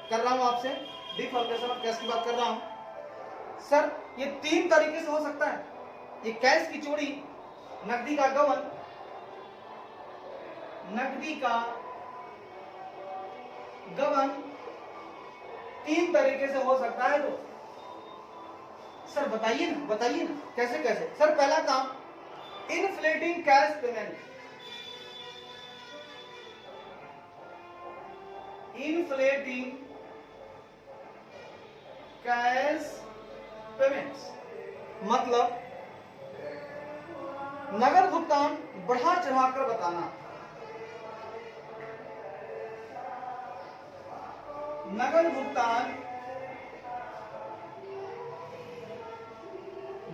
Speaker 1: कर रहा हूं आपसे डिफॉल्केशन ऑफ कैश की बात कर रहा हूं। सर ये 3 तरीके से हो सकता है। ये कैश की चोरी, नकदी का गबन, नकदी का गबन 3 तरीके से हो सकता है। तो सर बताइए ना कैसे कैसे। सर पहला काम इनफ्लेटिंग कैश पेमेंट, इनफ्लेटिंग कैश पेमेंट्स मतलब नगद भुगतान बढ़ा चढ़ाकर बताना, नगद भुगतान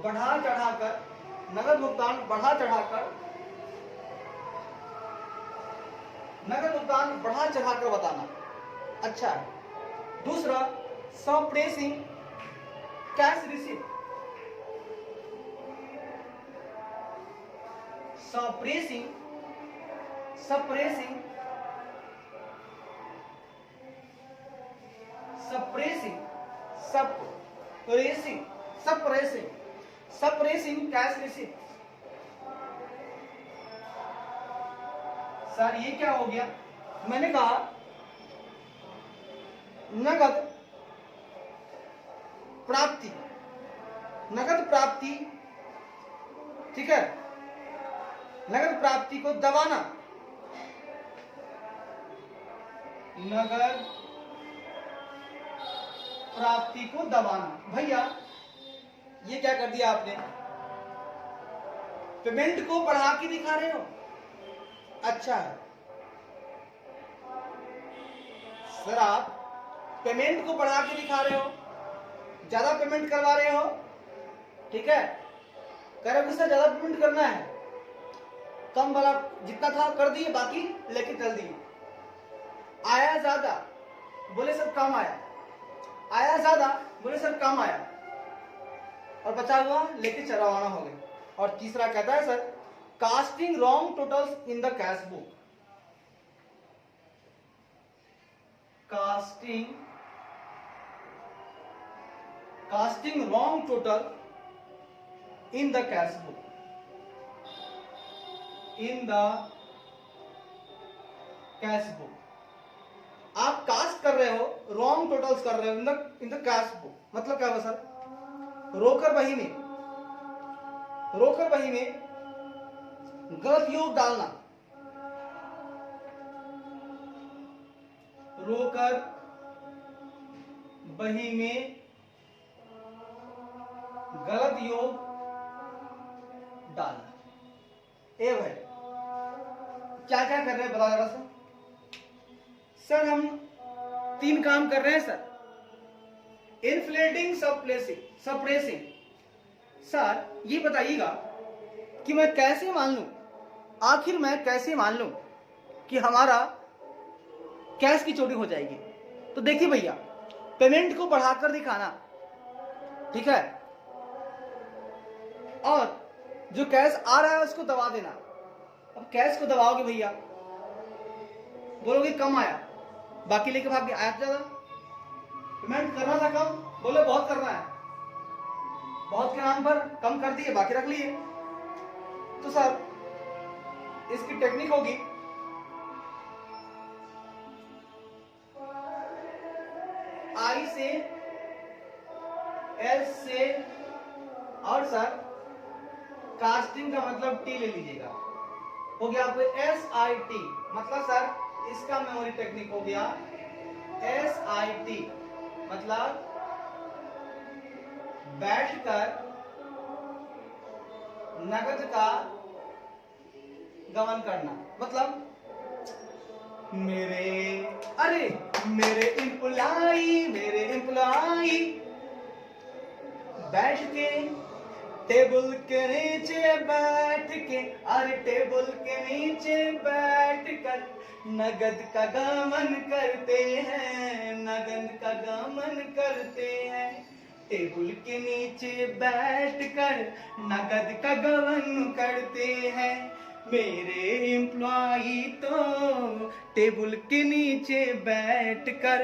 Speaker 1: बढ़ा चढ़ाकर, नगद भुगतान बढ़ा चढ़ाकर, नगद भुगतान बढ़ा चढ़ाकर बताना। अच्छा है। दूसरा, suppressing cash receipt, suppressing suppressing suppressing suppressing suppressing suppressing cash receipt. Sir ये क्या हो गया? मैंने कहा नगद प्राप्ति, नगद प्राप्ति, ठीक है, नगद प्राप्ति को दबाना, नगद प्राप्ति को दबाना। भैया ये क्या कर दिया आपने? पेमेंट को बढ़ा के दिखा रहे हो। अच्छा है सर, आप पेमेंट को बढ़ा के दिखा रहे हो, ज्यादा पेमेंट करवा रहे हो, ठीक है, कह रहे हो कि सर ज्यादा पेमेंट करना है, कम वाला जितना था कर दिए, बाकी लेके चल दिए। आया ज्यादा, बोले सर कम आया, आया ज्यादा, बोले सर कम आया, और बचा हुआ लेके चलवाना हो गया। और तीसरा कहता है sir casting wrong totals in the cash book, casting wrong total in the cash book, in the cash book. आप कास्ट कर रहे हो, रॉन्ग टोटल्स कर रहे हो इन द कैश बुक। मतलब क्या हुआ सर? रोकर बही में, रोकर बही में गलत योग डालना, रोकर बही में गलत योग डालना। ए भाई क्या क्या कर रहे हैं बता जरा सर? सर हम 3 काम कर रहे हैं सर। Inflating, suppressing. सर ये बताइएगा कि मैं कैसे मान लूं, आखिर मैं कैसे मान लूं कि हमारा कैश की चोरी हो जाएगी? तो देखिए भैया, पेमेंट को बढ़ाकर दिखाना, ठीक है, और जो कैश आ रहा है उसको दबा देना। अब कैश को दबाओगे भैया, बोलोगे कम आया, बाकी लेके भाग गया। आया ज्यादा, पेमेंट करना था कम, बोले बहुत करना है, बहुत के नाम पर कम कर दिए, बाकी रख लिए। तो सर इसकी टेक्निक होगी आई से, एस से, और सर कास्टिंग का मतलब टी ले लीजिएगा, हो गया आपको SIT। मतलब सर इसका मेमोरी टेक्निक हो गया SIT, मतलब बैठकर नगद का गमन करना। मतलब मेरे एम्प्लॉई बैठ के टेबल के नीचे बैठ के, अरे टेबल के नीचे बैठ कर नगद का गमन करते हैं, नगद का गमन करते हैं। टेबल के नीचे बैठकर नगद का गमन करते हैं। मेरे एम्प्लॉई तो टेबल के नीचे बैठकर,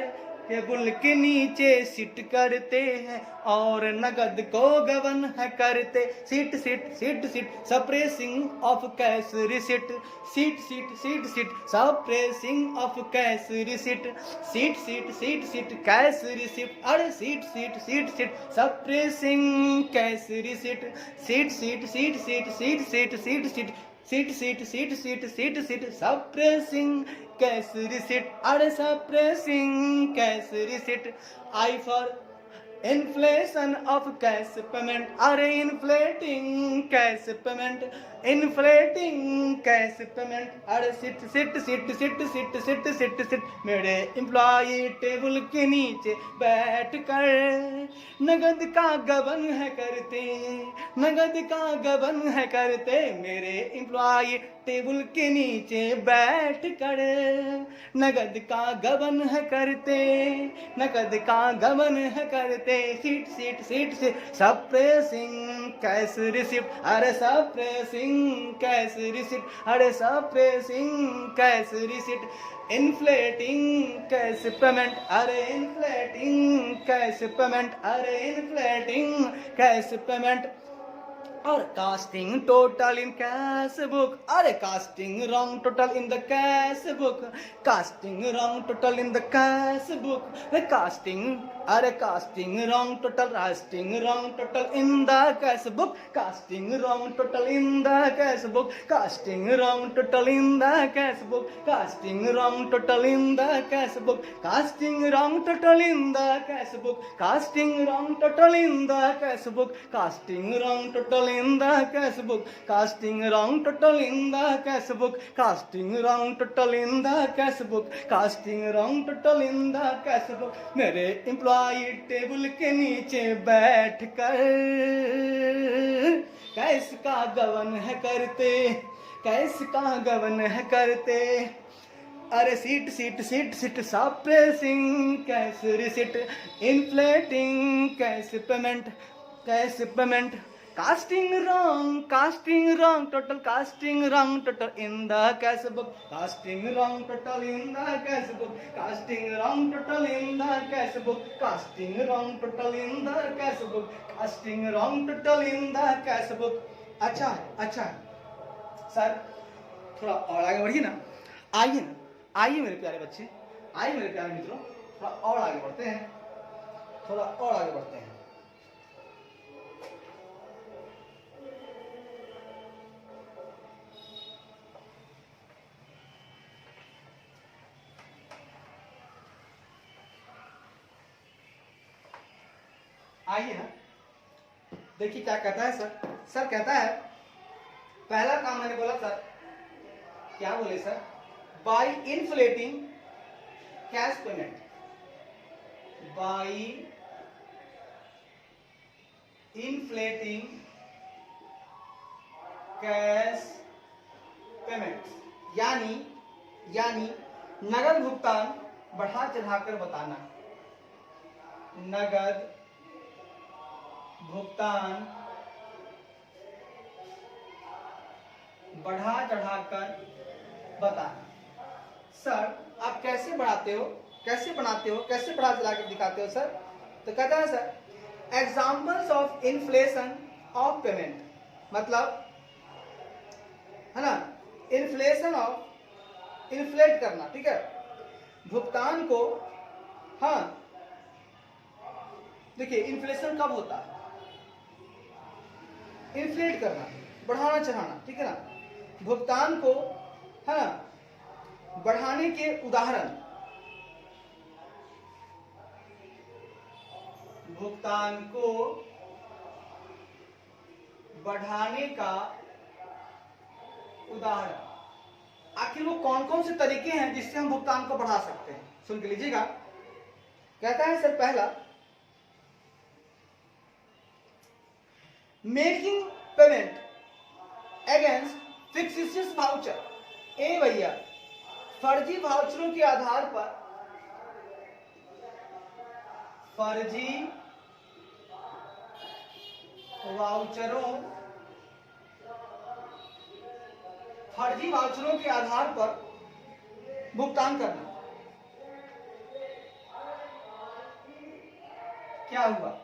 Speaker 1: टेबल के नीचे सिट करते हैं और नगद को गबन है करते। सिट सिट सिट सिट सप्रेसिंग ऑफ कैश रिसिट, सिट सिट सिट सिट सप्रेसिंग ऑफ कैश रिसिट, सिट सिट सिट सिट कैश रिसिट, अरे सिट सिट सिट सिट सप्रेसिंग कैश रिसिट, सिट सिट सिट सिट सिट सिट सिट सिट सिट सिट सिट सिट सिट सिट सप्रेसिंग कैश रिसिट, अरे suppressing cash receipt. I for inflation of cash payment, अरे inflating cash payment, inflating cash payment, अरे सिट सिट सिट सिट सिट सिट सिट सिट मेरे एम्प्लॉय टेबल के नीचे बैठ कर नगद का गबन है करते, नगद का गबन है करते, मेरे एम्प्लॉय टेबल के नीचे बैठ कर नगद का गबन है करते, नगद का गबन है करते, सीट सीट सीट से सप्रेसिंग कैश रिसिप्ट, अरे सप्रेसिंग कैश रिसिप्ट, अरे suppressing cash receipt, inflating cash payment, अरे इन्फ्लेटिंग कैश पेमेंट, अरे इन्फ्लेटिंग कैश पेमेंट, और casting total in cash book, अरे casting wrong total in the cash book, casting wrong total in the cash book, casting, अरे casting wrong total, casting wrong total in the cash book, casting wrong total in the cash book, casting wrong total in the cash book, casting wrong total in the cash book, casting wrong total in the cash book, casting wrong total in the cash book, casting wrong total in the cash book, casting wrong total in the cash book, casting wrong total in the cash book, casting wrong total in the cash book, मेरे एम्प्लॉय टेबल के नीचे बैठ कर कैश का गबन है करते, कैश का गबन है करते, अरे सीट सीट सीट seat suppressing cash receipt, inflating cash payment, cash payment, casting wrong total, casting wrong total in the cash book, casting wrong total in the cash book, casting wrong total in the cash book, casting wrong total in the cash book, casting wrong total in the cash book। अच्छा अच्छा सर थोड़ा और आगे बढ़िए ना, आइए ना, आइए मेरे प्यारे बच्चे, आइए मेरे प्यारे मित्रों, थोड़ा और आगे बढ़ते हैं, थोड़ा और आगे बढ़ते हैं। आइए ना, देखिए क्या कहता है सर। सर कहता है पहला काम मैंने बोला सर, क्या बोले sir, by inflating cash payment, by inflating cash payment, यानी नगद भुगतान बढ़ा चढ़ाकर बताना, नगद भुगतान बढ़ा चढ़ाकर बताना। सर आप कैसे बढ़ाते हो, कैसे बनाते हो, कैसे बढ़ा चढ़ाकर दिखाते हो सर? तो कहता है sir examples of inflation of payment, मतलब है ना, इन्फ्लेशन ऑफ, इन्फ्लेट करना, ठीक है, भुगतान को। हाँ देखिए इन्फ्लेशन कब होता है, इन्फ्लेट करना, बढ़ाना चढ़ाना, ठीक है ना, भुगतान को है ना बढ़ाने के उदाहरण, भुगतान को बढ़ाने का उदाहरण। आखिर वो कौन कौन से तरीके हैं जिससे हम भुगतान को बढ़ा सकते हैं, सुन के लीजिएगा। कहता है सर पहला, मेकिंग पेमेंट अगेंस्ट फिक्सिशियस वाउचर। ए भैया फर्जी वाउचरों के आधार पर, फर्जी वाउचरों, फर्जी वाउचरों के आधार पर भुगतान करना। क्या हुआ,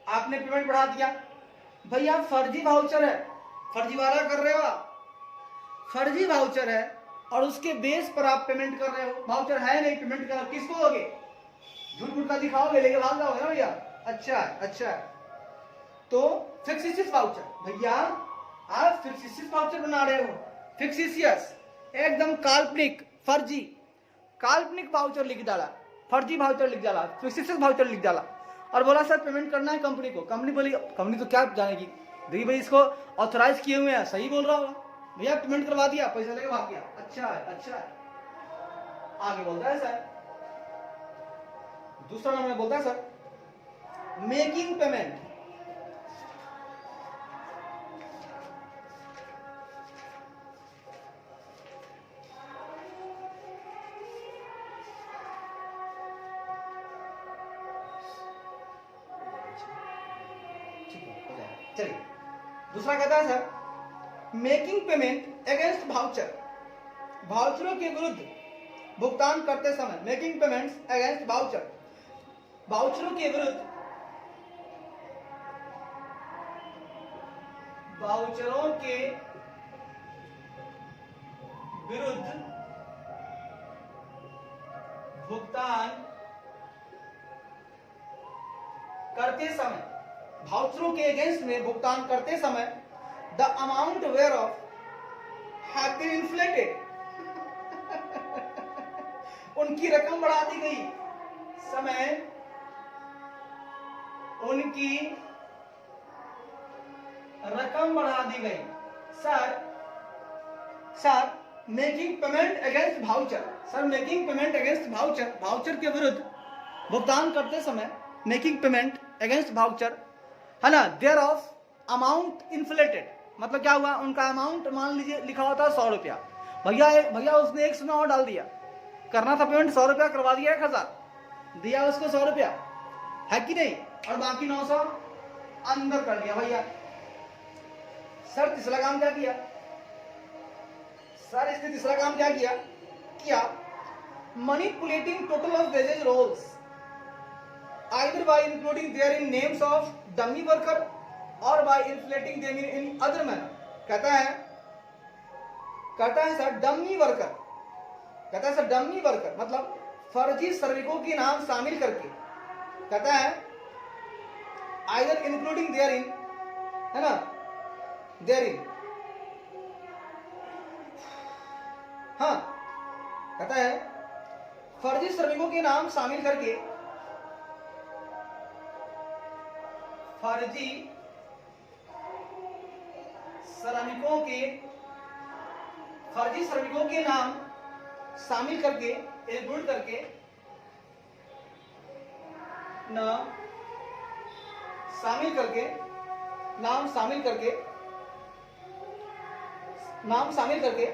Speaker 1: आपने पेमेंट बढ़ा दिया, भैया फर्जी वाउचर है, फर्जीवाड़ा कर रहे हो आप, फर्जी वाउचर है और उसके बेस पर आप पेमेंट कर रहे हो, वाउचर है नहीं, पेमेंट कर किसको दोगे, झूठ मूठ का दिखाओगे, लेके भाग जाओगे ना भैया। अच्छा अच्छा, तो फिक्सिशियस वाउचर, भैया आप फिक्सिशियस वाउचर बना रहे हो, फिक्सिशियस एकदम काल्पनिक, फर्जी, काल्पनिक वाउचर लिख डाला, फर्जी वाउचर लिख डाला, फिक्सिशियस वाउचर लिख डाला, और बोला सर पेमेंट करना है कंपनी को। कंपनी बोली, कंपनी तो क्या जानेगी, देखिए भाई इसको ऑथराइज किए हुए हैं, सही बोल रहा होगा, भैया पेमेंट करवा दिया, पैसा लेके भाग गया, अच्छा है अच्छा है। आगे बोलता है सर, दूसरा नंबर बोलता है सर मेकिंग पेमेंट। चलिए दूसरा कहता है sir making payment against voucher, वाउचरों के विरुद्ध भुगतान करते समय, मेकिंग पेमेंट्स अगेंस्ट वाउचर, वाउचरों के विरुद्ध, वाउचरों के विरुद्ध भुगतान करते समय, वाउचरों के अगेंस्ट में भुगतान करते समय the amount whereof have been inflated, उनकी रकम बढ़ा दी गई, समय उनकी रकम बढ़ा दी गई। Sir making payment against voucher, sir making payment against voucher, voucher के विरुद्ध भुगतान करते समय, मेकिंग पेमेंट अगेंस्ट वाउचर है ना, देयर ऑफ अमाउंट इन्फ्लेटेड, मतलब क्या हुआ, उनका अमाउंट मान लीजिए लिखा होता है 100 रुपया, भैया उसने 100 और डाल दिया, करना था पेमेंट 100 रुपया, करवा दिया 1000, दिया उसको 100 रुपया, है कि नहीं, और बाकी 900 अंदर कर दिया भैया। सर तीसरा काम क्या किया, सर इसने तीसरा काम क्या किया manipulating total of wages rolls either by including therein names of dummy worker or by inflating them in any other manner। कहता है सर डमी वर्कर, कहता है सर डमी वर्कर मतलब फर्जी श्रमिकों के नाम शामिल करके, कहता है either including therein, है ना, therein, हाँ, कहता है फर्जी श्रमिकों के नाम शामिल करके, फर्जी श्रमिकों के नाम शामिल करके, इंक्लूड करके, नाम शामिल करके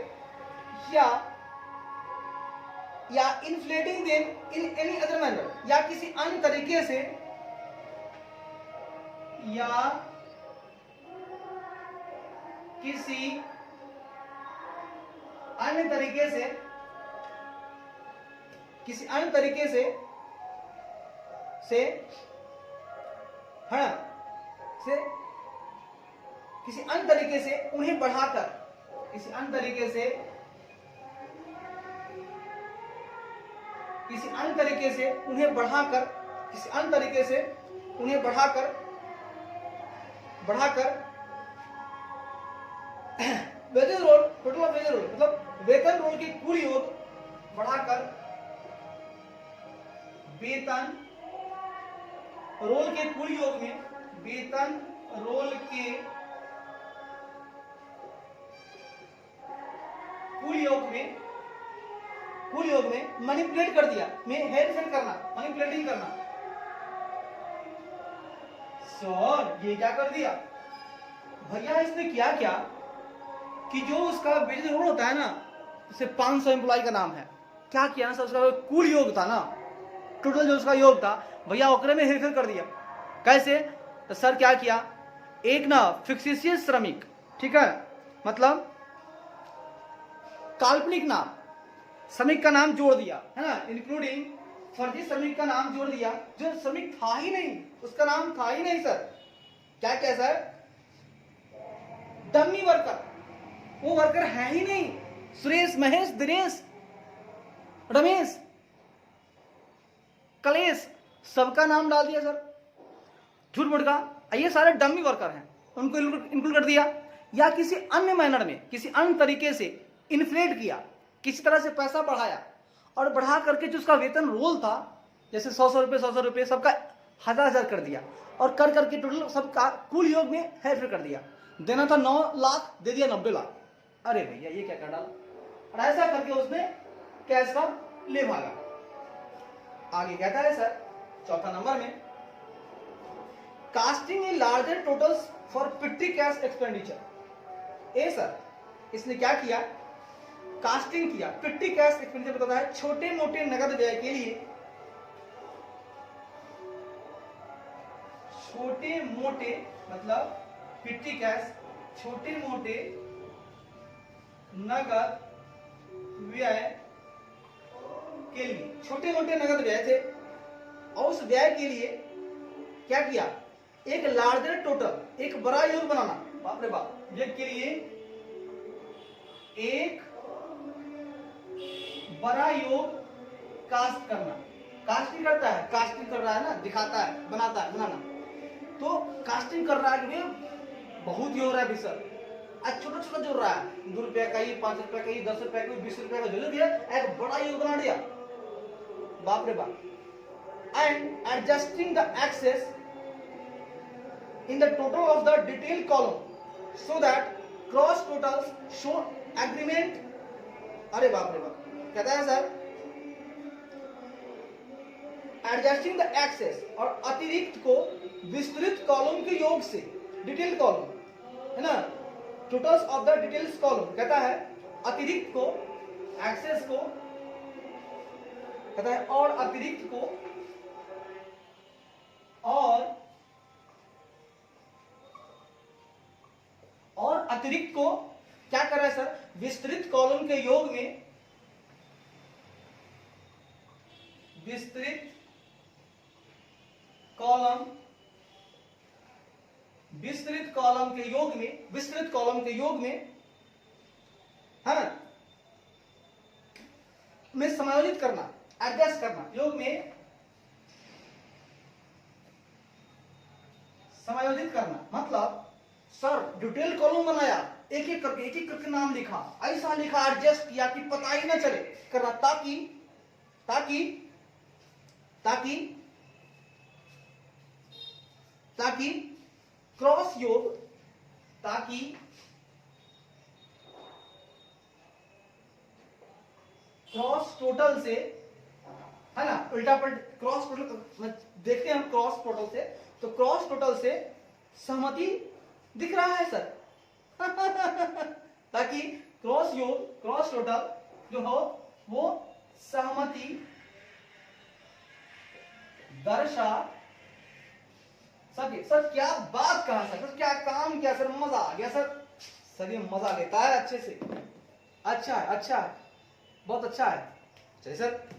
Speaker 1: या inflating them in any other manner, या किसी अन्य तरीके से, या किसी अन्य तरीके से, किसी अन्य तरीके से है ना, किसी अन्य तरीके से उन्हें बढ़ाकर, किसी अन्य तरीके से उन्हें बढ़ाकर, किसी अन्य तरीके से उन्हें बढ़ाकर wages roll, total of wages roll मतलब वेतन रोल की कुल योग बढ़ाकर, वेतन रोल के कुल योग में, वेतन रोल के कुल योग में मैनिपुलेट कर दिया, में हेरफेर करना, मैनिपुलेटिंग करना। सर ये क्या कर दिया भैया, इसने क्या कि जो उसका वेजेस रोल होता है ना, जैसे 500 एम्प्लॉय का नाम है, क्या किया ना सर, उसका कुल योग था ना, टोटल जो उसका योग था भैया ओकरे में हेरफेर कर दिया। कैसे, तो सर क्या किया, एक ना फिक्सिशियस श्रमिक, ठीक है, मतलब काल्पनिक नाम, श्रमिक का नाम जोड़ दिया, है ना, इंक्लूडिंग फर्जी श्रमिक का नाम जोड़ दिया, जो श्रमिक था ही नहीं, उसका नाम था ही नहीं। सर क्या सर, डमी वर्कर, वो वर्कर है ही नहीं, सुरेश, महेश, दिनेश, रमेश, कलेश, सबका नाम डाल दिया सर, झूठ मूठ का, ये सारे डमी वर्कर हैं, उनको इंक्लूड कर दिया, या किसी अन्य मैनर में, किसी अन्य तरीके से इन्फ्लेट किया, किसी तरह से पैसा बढ़ाया, और बढ़ा करके जो उसका वेतन रोल था, जैसे 100 रुपये सबका 1000 कर दिया और कर करके टोटल सबका कुल योग में हेरफेर कर दिया। देना था 9 लाख, दे दिया 90 लाख। अरे भैया ये क्या कर डाला, और ऐसा करके उसने कैश का ले भागा। आगे कहता है सर चौथा नंबर में, casting a larger totals for petty cash expenditure. ए सर इसने क्या किया, कास्टिंग किया। पिट्टी कैश एक्सपेंडिचर बताता है छोटे मोटे नगद व्यय के लिए, छोटे मोटे मतलब पिट्टी कैश छोटे मोटे नगद व्यय के लिए, छोटे मोटे नगद व्यय थे और उस व्यय के लिए क्या किया, एक लार्जर टोटल, एक बड़ा योग बनाना। बाप रे बाप, व्यय के लिए एक बड़ा योग कास्ट करना। कास्टिंग करता है, कास्टिंग कर रहा है ना, दिखाता है, बनाता है, बनाना। तो कास्टिंग कर रहा है कि बहुत ही हो रहा है सर, आज छोटा छोटा जोड़ रहा है, 2 रुपया का ही, 5 रुपया का ही, 10 रुपया का, 20 रुपया का जो दिया, एक बड़ा योग बना दिया। बाप रे बाप। And adjusting the excess in the total of the detail column so that cross totals show agreement. अरे बाप रे बाप, कहता है सर एडजस्टिंग द एक्सेस, और अतिरिक्त को विस्तृत कॉलम के योग से, डिटेल कॉलम है ना, totals of the details column, कहता है अतिरिक्त को, एक्सेस को कहता है, और अतिरिक्त को, और अतिरिक्त को क्या कर रहा है सर, विस्तृत कॉलम के योग में, विस्तृत कॉलम के योग में, विस्तृत कॉलम के योग में, हाँ, में समायोजित करना, एडजस्ट करना, योग में समायोजित करना। मतलब सर डिटेल कॉलम बनाया, एक एक करके नाम लिखा, ऐसा लिखा, एडजस्ट किया कि पता ही ना चले करना, ताकि ताकि ताकि ताकि क्रॉस योग, ताकि क्रॉस टोटल से, है ना, उल्टा पलट क्रॉस टोटल देखते हैं हम, क्रॉस टोटल से, तो क्रॉस टोटल से सहमति दिख रहा है सर ताकि क्रॉस योग, क्रॉस टोटल जो हो वो सहमति दर्शा सके। सर क्या बात कहा सर, क्या काम किया सर, मजा आ गया सर। सर ये मजा लेता है अच्छे से, अच्छा है, अच्छा है, बहुत अच्छा है। चलिए सर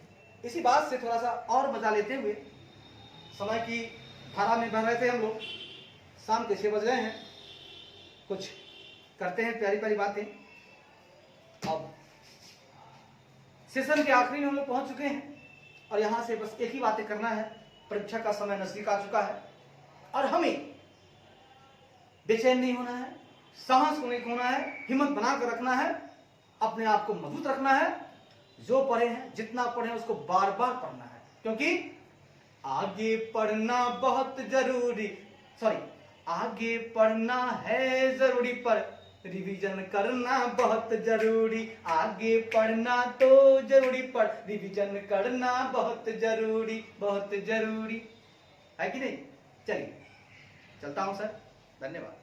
Speaker 1: इसी बात से थोड़ा सा और मजा लेते हुए, समय की धारा में बह रहे थे हम लोग, शाम के 6 बज रहे हैं, कुछ करते हैं प्यारी प्यारी बातें। अब सेशन के आखिरी में हम लोग पहुंच चुके हैं और यहां से बस एक ही बातें करना है, परीक्षा का समय नजदीक आ चुका है और हमें बेचैन नहीं होना है, साहस को नहीं खोना है, हिम्मत बनाकर रखना है, अपने आप को मजबूत रखना है। जो पढ़े हैं, जितना पढ़े हैं उसको बार बार पढ़ना है, क्योंकि आगे पढ़ना बहुत जरूरी, आगे पढ़ना है जरूरी, पर रिवीजन करना बहुत जरूरी। आगे पढ़ना तो जरूरी, पर रिवीजन करना बहुत जरूरी, बहुत जरूरी है कि नहीं। चलिए चलता हूं सर, धन्यवाद।